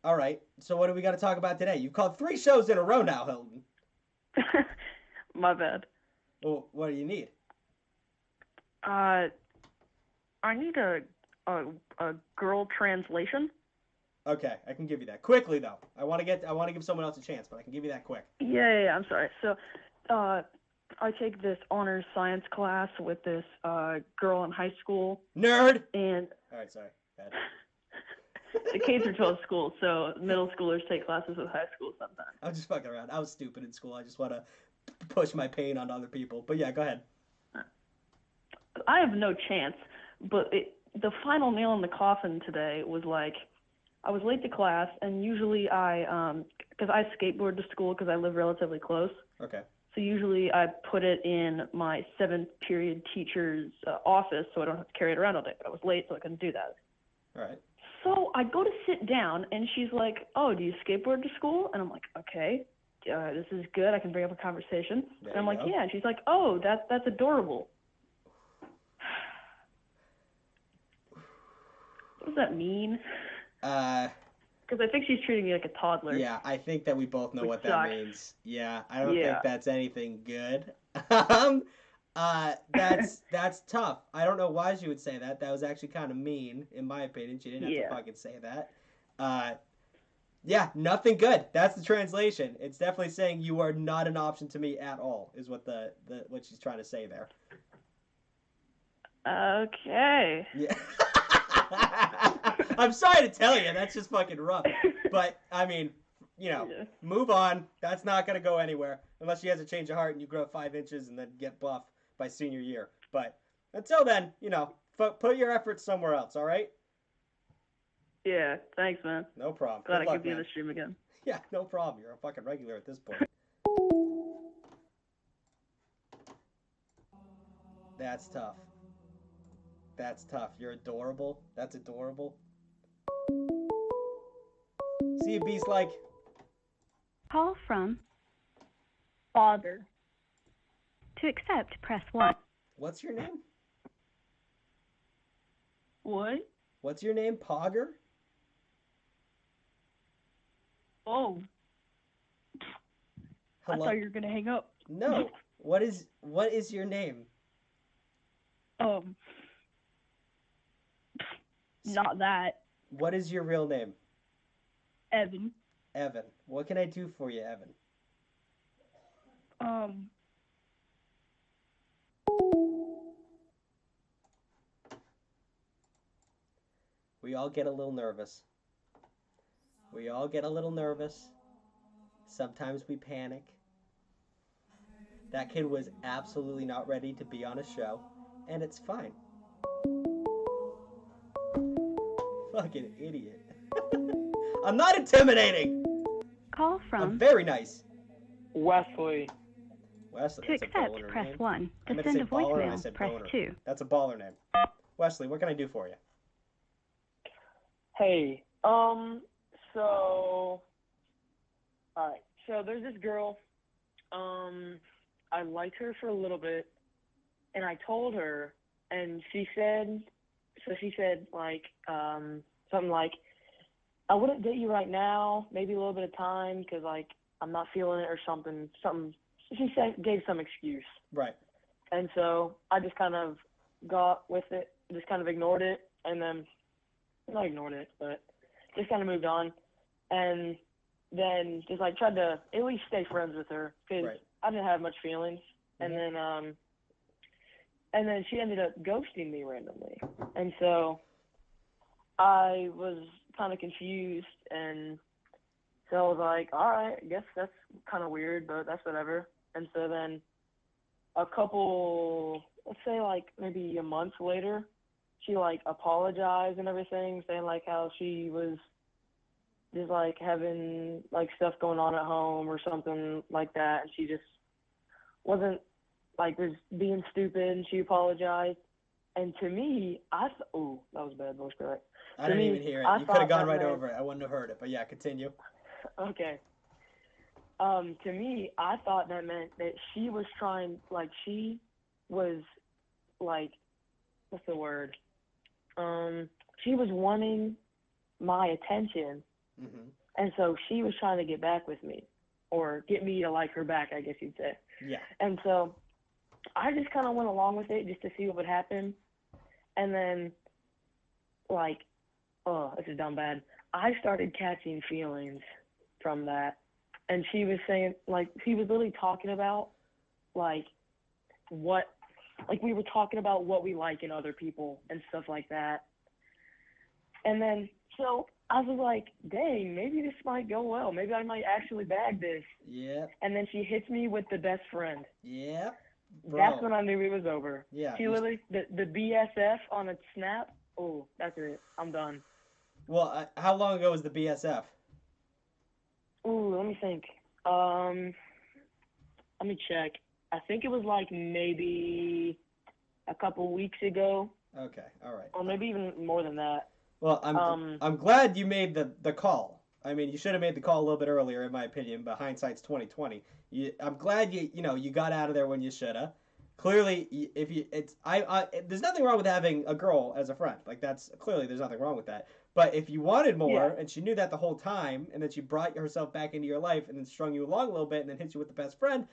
All right, so what do we got to talk about today? You've called 3 shows in a row now, Hilton. My bad. Well, what do you need? I need a girl translation. Okay, I can give you that quickly though. I want to give someone else a chance, but I can give you that quick. Yeah, I'm sorry. So, I take this honors science class with this girl in high school. Nerd. And all right, sorry. Bad. The K through 12 school, so middle schoolers take classes with high school sometimes. I'm just fucking around. I was stupid in school. I just want to push my pain on other people. But yeah, go ahead. I have no chance, but the final nail in the coffin today was like, I was late to class, and usually because I skateboard to school because I live relatively close. Okay. So usually I put it in my 7th period teacher's office so I don't have to carry it around all day. But I was late, so I couldn't do that. All right. So I go to sit down, and she's like, oh, do you skateboard to school? And I'm like, okay, this is good. I can bring up a conversation. There and I'm you like, go. yeah. And she's like, oh, that's adorable. What does that mean? Because I think she's treating me like a toddler. Yeah, I think that we both know what that sucks. means. Yeah, I don't Yeah. think that's anything good. That's tough. I don't know why she would say that. That was actually kind of mean, in my opinion. She didn't have to fucking say that. Yeah, nothing good. That's the translation. It's definitely saying you are not an option to me at all, is what what she's trying to say there. Okay. Yeah. I'm sorry to tell you, that's just fucking rough. But, I mean, move on. That's not going to go anywhere. Unless she has a change of heart and you grow 5 inches and then get buff by senior year. But until then, put your efforts somewhere else, all right? Yeah, thanks, man. No problem. Glad Good I luck, could do man. the stream again. Yeah, no problem. You're a fucking regular at this point. That's tough. That's tough. You're adorable. That's adorable. See you, Beast like. Call from Father. To accept, press 1. What's your name? What? What's your name, Pogger? Oh. Hello? I thought you were gonna hang up. No. What is your name? Not that. What is your real name? Evan. Evan. What can I do for you, Evan? We all get a little nervous. Sometimes we panic. That kid was absolutely not ready to be on a show, and it's fine. Fucking idiot. I'm not intimidating. Call from. I'm very nice. Wesley. Wesley. To That's accept, a baller press name. 1. I To meant to send say a baller, and I voicemail, said press boner. 2. That's a baller name. Wesley, what can I do for you? Hey, so, alright, so there's this girl, I liked her for a little bit, and I told her, and she said, like, something like, I wouldn't date you right now, maybe a little bit of time, because, like, I'm not feeling it or something, she gave some excuse. Right. And so I just kind of got with it, just kind of ignored it, and then, not ignored it, but just kind of moved on. And then just like tried to at least stay friends with her because I didn't have much feelings. Mm-hmm. And then she ended up ghosting me randomly. And so I was kind of confused, and so I was like, all right, I guess that's kind of weird, but that's whatever. And so then a couple, let's say like maybe a month later, she like apologized and everything, saying like how she was just like having like stuff going on at home or something like that, and she just wasn't like was being stupid, and she apologized. And to me, that was bad voice crack. I didn't even hear it. You could have gone right over it. I wouldn't have heard it. But yeah, continue. Okay. To me, I thought that meant that she was trying, like she was like, what's the word? She was wanting my attention, and so she was trying to get back with me, or get me to like her back, I guess you'd say. Yeah. And so I just kind of went along with it just to see what would happen, and then, like, this is dumb bad. I started catching feelings from that, and she was saying, like, she was literally talking about, like, we were talking about what we like in other people and stuff like that. And then, so I was like, dang, maybe this might go well. Maybe I might actually bag this. Yeah. And then she hits me with the best friend. Yeah. That's when I knew it was over. Yeah. She literally, the BSF on a snap, that's it. I'm done. Well, how long ago was the BSF? Let me think. Let me check. I think it was like maybe a couple weeks ago. Okay, all right. Or maybe even more than that. Well, I'm glad you made the call. I mean, you should have made the call a little bit earlier, in my opinion. But hindsight's 20/20. I'm glad you got out of there when you should have. Clearly, there's nothing wrong with having a girl as a friend. Like there's nothing wrong with that. But if you wanted more, and she knew that the whole time, and then she brought herself back into your life, and then strung you along a little bit, and then hit you with the best friend,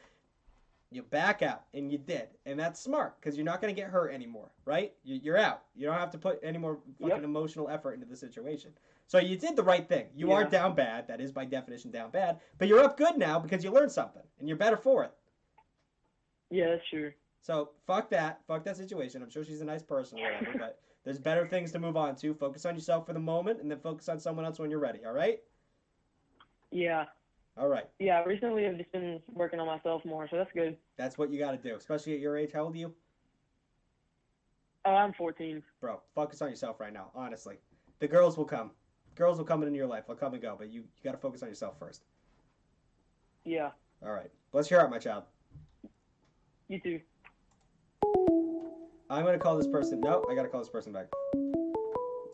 you back out, and you did, and that's smart because you're not going to get hurt anymore, right? You're out. You don't have to put any more fucking emotional effort into the situation. So you did the right thing. You are down bad. That is by definition down bad. But you're up good now because you learned something, and you're better for it. Yeah, that's true. So fuck that situation. I'm sure she's a nice person or whatever, but there's better things to move on to. Focus on yourself for the moment, and then focus on someone else when you're ready. All right? Yeah. All right. Yeah, recently I've just been working on myself more, so that's good. That's what you got to do, especially at your age. How old are you? I'm 14. Bro, focus on yourself right now, honestly. The girls will come. Girls will come into your life. They'll come and go, but you got to focus on yourself first. Yeah. All right. Bless your heart, my child. You too. I'm going to call this person. No, I got to call this person back.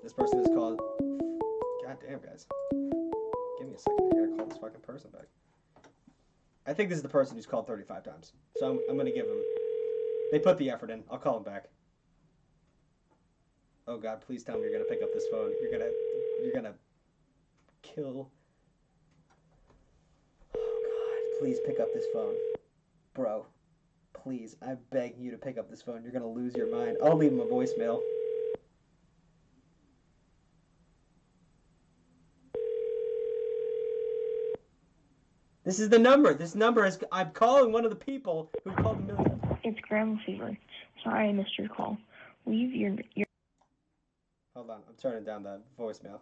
This person is called... God damn, guys. Give me a second. I got to call this fucking person back. I think this is the person who's called 35 times. So I'm going to give him They put the effort in. I'll call them back. Oh God, please tell me you're gonna pick up this phone. You're gonna kill. Oh God, please pick up this phone, bro. Please, I beg you to pick up this phone. You're gonna lose your mind. I'll leave him a voicemail. This is the number. This number is. I'm calling one of the people who called a million. It's Grandma Fever. Sorry I missed your call. Leave your. Hold on, I'm turning down the voicemail.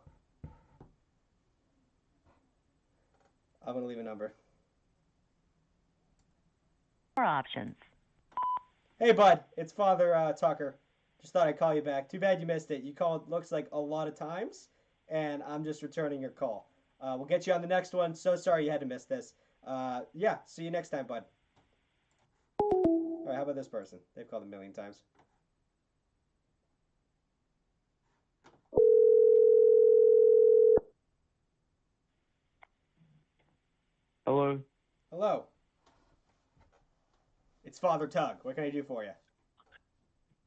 I'm gonna leave a number. More options. Hey, bud, it's Father Tucker. Just thought I'd call you back. Too bad you missed it. You called, looks like, a lot of times, and I'm just returning your call. We'll get you on the next one. So sorry you had to miss this. Yeah, see you next time, bud. All right, how about this person? They've called a million times. Hello. Hello. It's Father Tug. What can I do for you?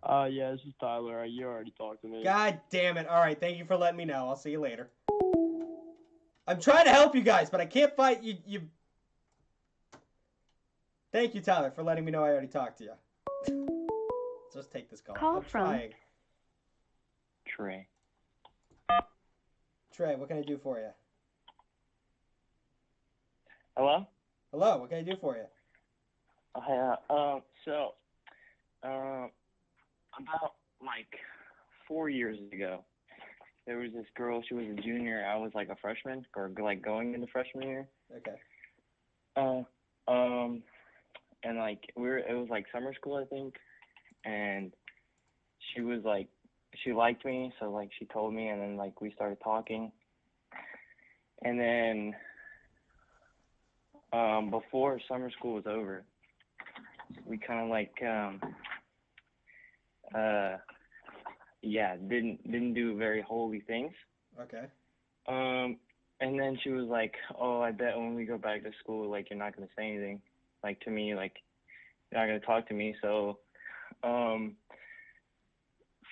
Yeah, this is Tyler. You already talked to me. God damn it. All right, thank you for letting me know. I'll see you later. I'm trying to help you guys, but I can't fight you. Thank you, Tyler, for letting me know I already talked to you. Let's just take this call. Call I'm from trying. Trey. Trey, what can I do for you? Hello? Hello, what can I do for you? About like 4 years ago, there was this girl. She was a junior. I was like a freshman, or like going into freshman year. Okay. And like it was like summer school, I think, and she was like, she liked me, so like she told me, and then like we started talking, and then before summer school was over, we kind of like didn't do very holy things. Okay. And then she was like, "Oh, I bet when we go back to school, like you're not gonna say anything, like to me, like you're not gonna talk to me." So,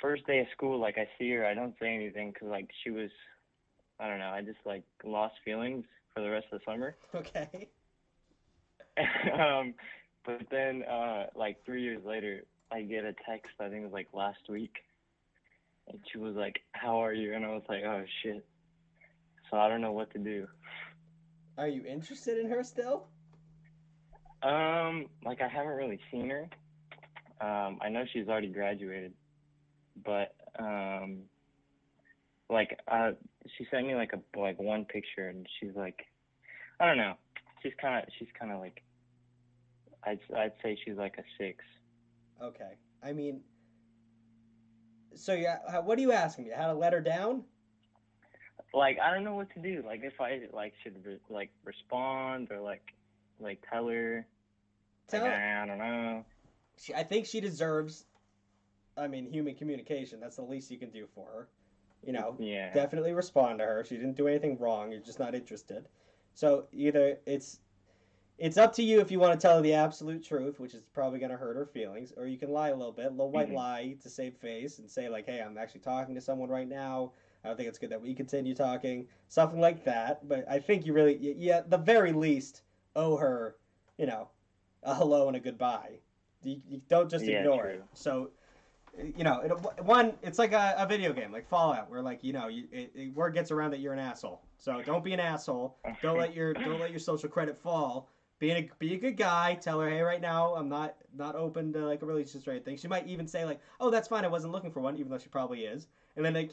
first day of school, like I see her, I don't say anything because like she was, I don't know, I just like lost feelings for the rest of the summer. Okay. But then like 3 years later, I get a text. I think it was like last week, and she was like, "How are you?" And I was like, "Oh shit." So I don't know what to do. Are you interested in her still? Like I haven't really seen her. I know she's already graduated, but she sent me like one picture, and she's like, I don't know. She's kind of like, I'd say she's like a 6. Okay. I mean, so yeah, what are you asking me? How to let her down? Like I don't know what to do. Like if I like should respond or like tell her. I don't know. I think she deserves. I mean, human communication. That's the least you can do for her. You know. Yeah. Definitely respond to her. She didn't do anything wrong. You're just not interested. So either it's up to you if you want to tell her the absolute truth, which is probably going to hurt her feelings, or you can lie a little bit, a little white lie to save face, and say like, "Hey, I'm actually talking to someone right now. I don't think it's good that we continue talking," something like that. But I think you really, at the very least, owe her, a hello and a goodbye. You don't just ignore it. So, it's like a video game, like Fallout, where like word gets around that you're an asshole. So don't be an asshole. Don't let your social credit fall. Be a good guy. Tell her, hey, right now I'm not open to like a relationship or anything. She might even say like, oh, that's fine. I wasn't looking for one, even though she probably is. And then like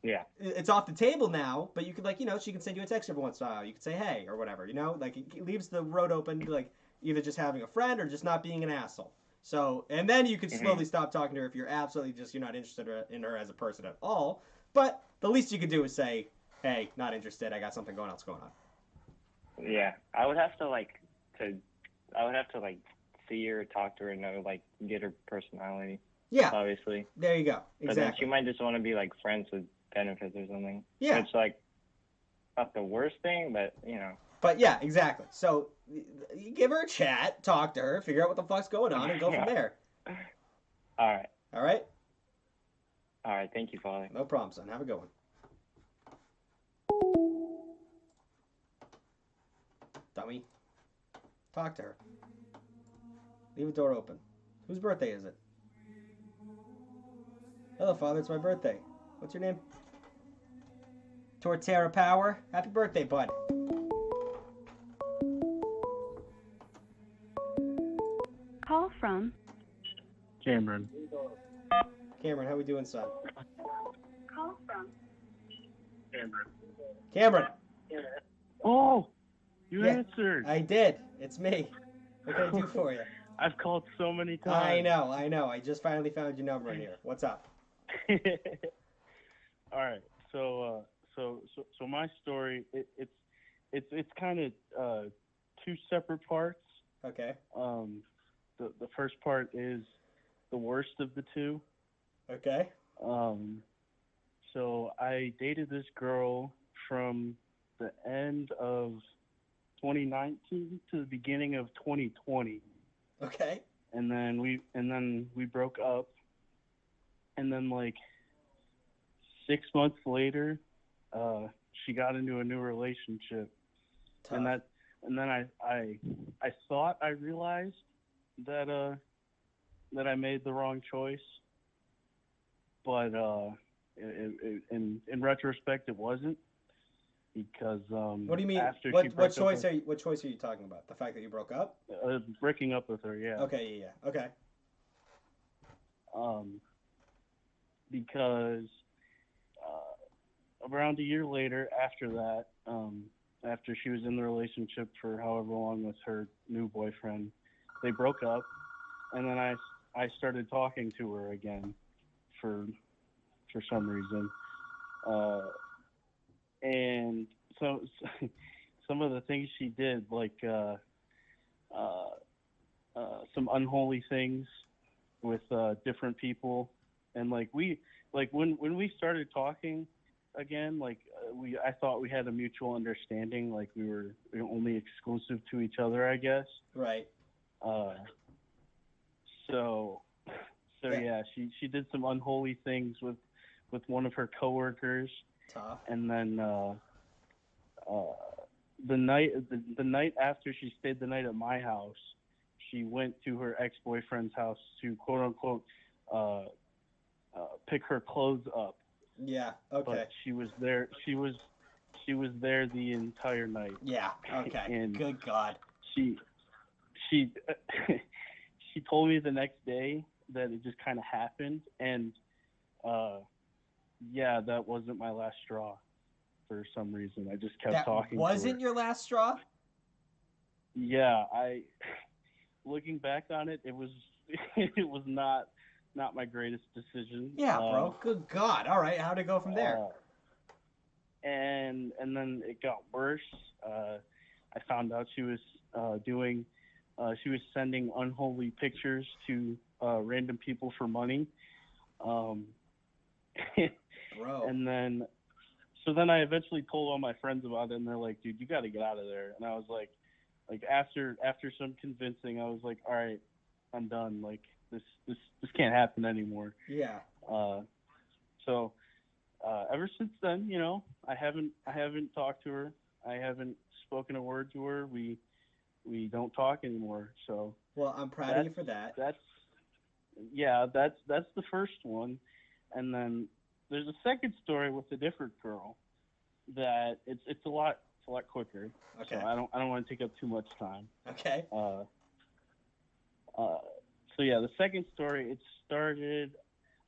yeah, it's off the table now. But you could like she can send you a text every once in a while. You could say hey or whatever. Like it leaves the road open to like either just having a friend or just not being an asshole. So and then you could slowly stop talking to her if you're absolutely you're not interested in her as a person at all. But the least you could do is say, hey, not interested. I got something going on. What's going on? Yeah, I would have to see her, talk to her, know like get her personality. Yeah. Obviously. There you go. Exactly. But then she might just want to be like friends with benefits or something. Yeah. It's like not the worst thing, but But yeah, exactly. So you give her a chat, talk to her, figure out what the fuck's going on, and go from there. All right. All right? All right. Thank you, Father. No problem, son. Have a good one. Dummy. Talk to her. Leave the door open. Whose birthday is it? Hello, Father. It's my birthday. What's your name? Torterra Power. Happy birthday, bud. Call from Cameron. Cameron, how we doing, son? Call from Cameron. Oh, you Yeah, answered. I did. It's me. What can I do for you? I've called so many times. I know. I just finally found your number in here. What's up? All right. So my story, it's kind of two separate parts. Okay. The first part is the worst of the two. Okay. So I dated this girl from the end of 2019 to the beginning of 2020. Okay. And then we broke up. And then like 6 months later, she got into a new relationship. Tough. And then I thought I realized that I made the wrong choice, but in retrospect it wasn't, because what do you mean? after What she broke choice up are you talking about? The fact that you broke up? breaking up with her, yeah. Okay, yeah. Okay. Because around a year later, after that, after she was in the relationship for however long with her new boyfriend, they broke up, and then I started talking to her again for some reason, and so some of the things she did, like some unholy things with different people, and like when we started talking again, like I thought we had a mutual understanding, like we were only exclusive to each other, I guess. Right. So yeah, she did some unholy things with one of her coworkers. Tough. And then the night after she stayed the night at my house, she went to her ex-boyfriend's house to quote unquote pick her clothes up. Yeah. Okay. But she was there. She was there the entire night. Yeah. Okay. And good God. She she told me the next day that it just kind of happened, and yeah, that wasn't my last straw. For some reason, I just kept talking. That wasn't your last straw? Yeah, looking back on it, it was not my greatest decision. Yeah, bro. Good God. All right, how'd it go from there? And then it got worse. I found out she was she was sending unholy pictures to random people for money. Bro. And then I eventually told all my friends about it, and they're like, dude, you got to get out of there. And I was like after some convincing, I was like, all right, I'm done. Like this can't happen anymore. Yeah. So ever since then, you know, I haven't talked to her. I haven't spoken a word to her. We don't talk anymore. So well, I'm proud of you for that. That's the first one. And then there's a second story with a different girl that it's a lot quicker. Okay. So I don't want to take up too much time. Okay. So yeah, the second story, it started,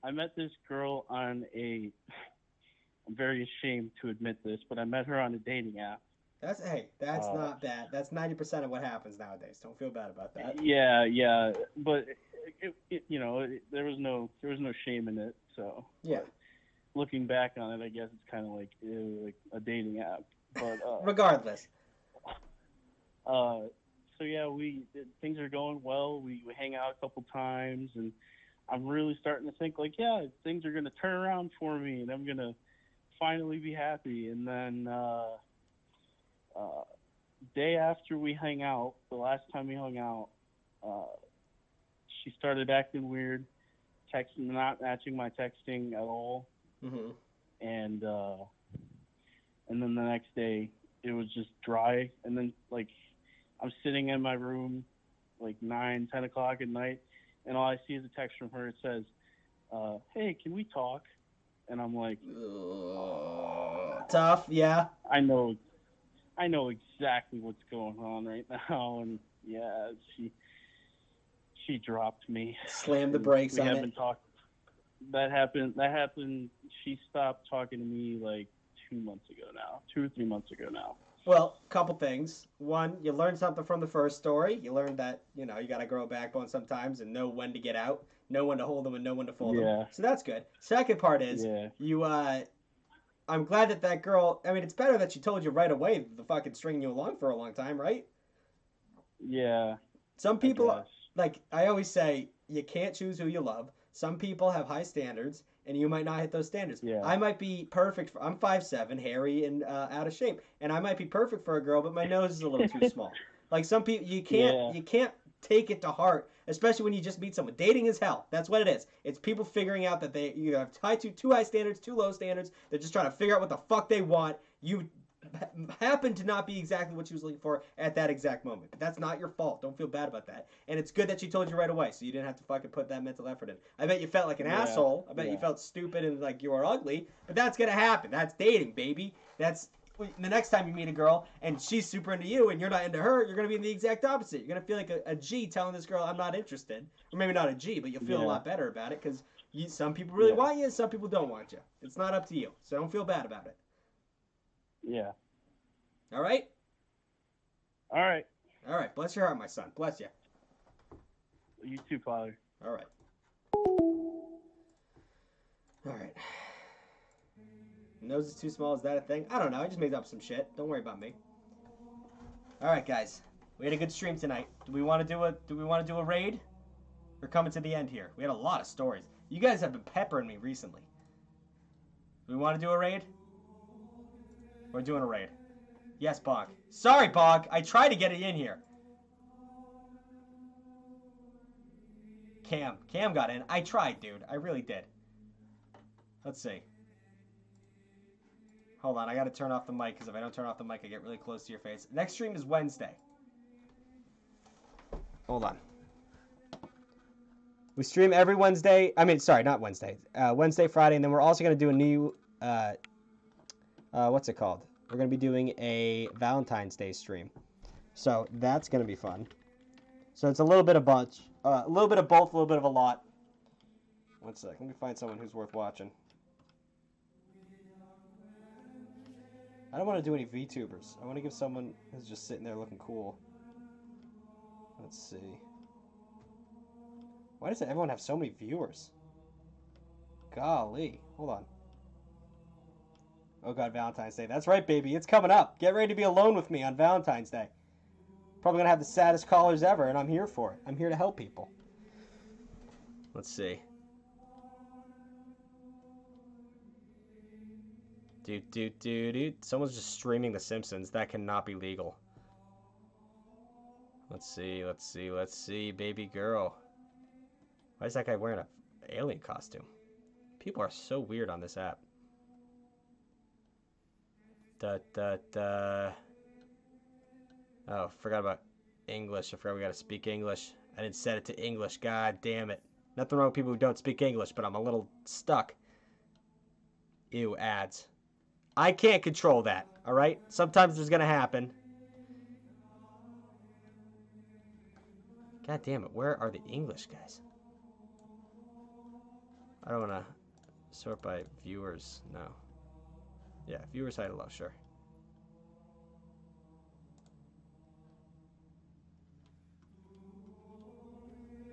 I met this girl on I'm very ashamed to admit this, but I met her on a dating app. That's not bad. That's 90% of what happens nowadays. Don't feel bad about that. Yeah, but there was no shame in it. So yeah, looking back on it, I guess it's kind of like a dating app. But regardless. So yeah, things are going well. We hang out a couple times, and I'm really starting to think like, yeah, things are gonna turn around for me, and I'm gonna finally be happy. And then day after we hang out, the last time we hung out, she started acting weird. not matching my texting at all. Mm-hmm. And then the next day it was just dry. And then like I'm sitting in my room like 9, 10 o'clock at night, and all I see is a text from her. It says, "Hey, can we talk?" And I'm like, tough, yeah. I know exactly what's going on right now, and yeah, she dropped me. Slammed the brakes we on haven't it. talked. That happened. She stopped talking to me like 2 months ago now, 2 or 3 months ago now. Well, couple things. One, you learned something from the first story. You learned that, you got to grow a backbone sometimes and know when to get out, know when to hold them and know when to fold them. So that's good. Second part is you I'm glad that girl, I mean, it's better that she told you right away the fucking stringing you along for a long time, right? Yeah. Some people, like I always say, you can't choose who you love. Some people have high standards, and you might not hit those standards. Yeah. I might be perfect for. I'm 5'7", hairy and out of shape, and I might be perfect for a girl, but my nose is a little too small. Like some people, you can't take it to heart, especially when you just meet someone. Dating is hell. That's what it is. It's people figuring out that they you have too high standards, too low standards. They're just trying to figure out what the fuck they want. You happen to not be exactly what she was looking for at that exact moment. But that's not your fault. Don't feel bad about that. And it's good that she told you right away, so you didn't have to fucking put that mental effort in. I bet you felt like an asshole. I bet you felt stupid and like you were ugly. But that's gonna happen. That's dating, baby. That's the next time you meet a girl and she's super into you and you're not into her, you're gonna be the exact opposite. You're gonna feel like a G telling this girl I'm not interested, or maybe not a G, but you'll feel a lot better about it because some people really want you and some people don't want you. It's not up to you, so don't feel bad about it. Yeah. All right? All right. All right. Bless your heart, my son. Bless you. You too, Father. All right. All right. Nose is too small. Is that a thing? I don't know. I just made up some shit. Don't worry about me. All right, guys. We had a good stream tonight. Do we want to do a raid? We're coming to the end here. We had a lot of stories. You guys have been peppering me recently. Do we want to do a raid? We're doing a raid. Yes, Bog. Sorry, Bog. I tried to get it in here. Cam got in. I tried, dude. I really did. Let's see. Hold on. I got to turn off the mic, because if I don't turn off the mic, I get really close to your face. Next stream is Wednesday. Hold on. We stream every Wednesday. I mean, sorry, not Wednesday. Wednesday, Friday, and then we're also going to do a new... what's it called? We're going to be doing a Valentine's Day stream. So that's going to be fun. So it's a little bit of bunch. A little bit of both, a little bit of a lot. One sec. Let me find someone who's worth watching. I don't want to do any VTubers. I want to give someone who's just sitting there looking cool. Let's see. Why does everyone have so many viewers? Golly. Hold on. Oh god, Valentine's Day. That's right, baby. It's coming up. Get ready to be alone with me on Valentine's Day. Probably gonna have the saddest callers ever, and I'm here for it. I'm here to help people. Let's see. Dude. Someone's just streaming The Simpsons. That cannot be legal. Let's see. Baby girl. Why is that guy wearing an alien costume? People are so weird on this app. Oh, forgot about English. I forgot we gotta speak English. I didn't set it to English. God damn it. Nothing wrong with people who don't speak English, but I'm a little stuck. Ew, ads. I can't control that, alright? Sometimes there's gonna happen. God damn it, where are the English guys? I don't wanna sort by viewers, no. Yeah, viewers high to low, sure.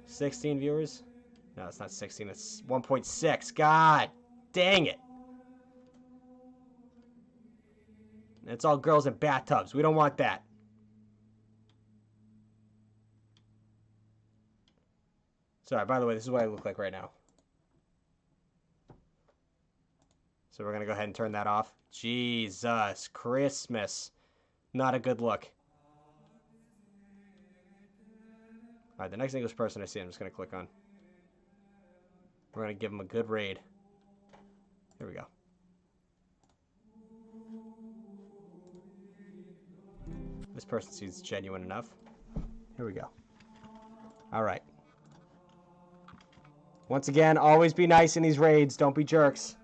$16 viewers? No, it's not 16, it's 1.6. God dang it. It's all girls in bathtubs. We don't want that. Sorry, by the way, this is what I look like right now. So we're going to go ahead and turn that off. Jesus Christmas. Not a good look. Alright, the next English person I see, I'm just going to click on. We're going to give him a good raid. Here we go. This person seems genuine enough. Here we go. All right. Once again, always be nice in these raids. Don't be jerks.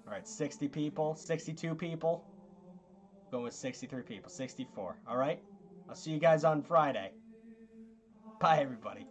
All right, 60 people, 62 people. Going with 63 people, 64. All right? I'll see you guys on Friday. Bye, everybody.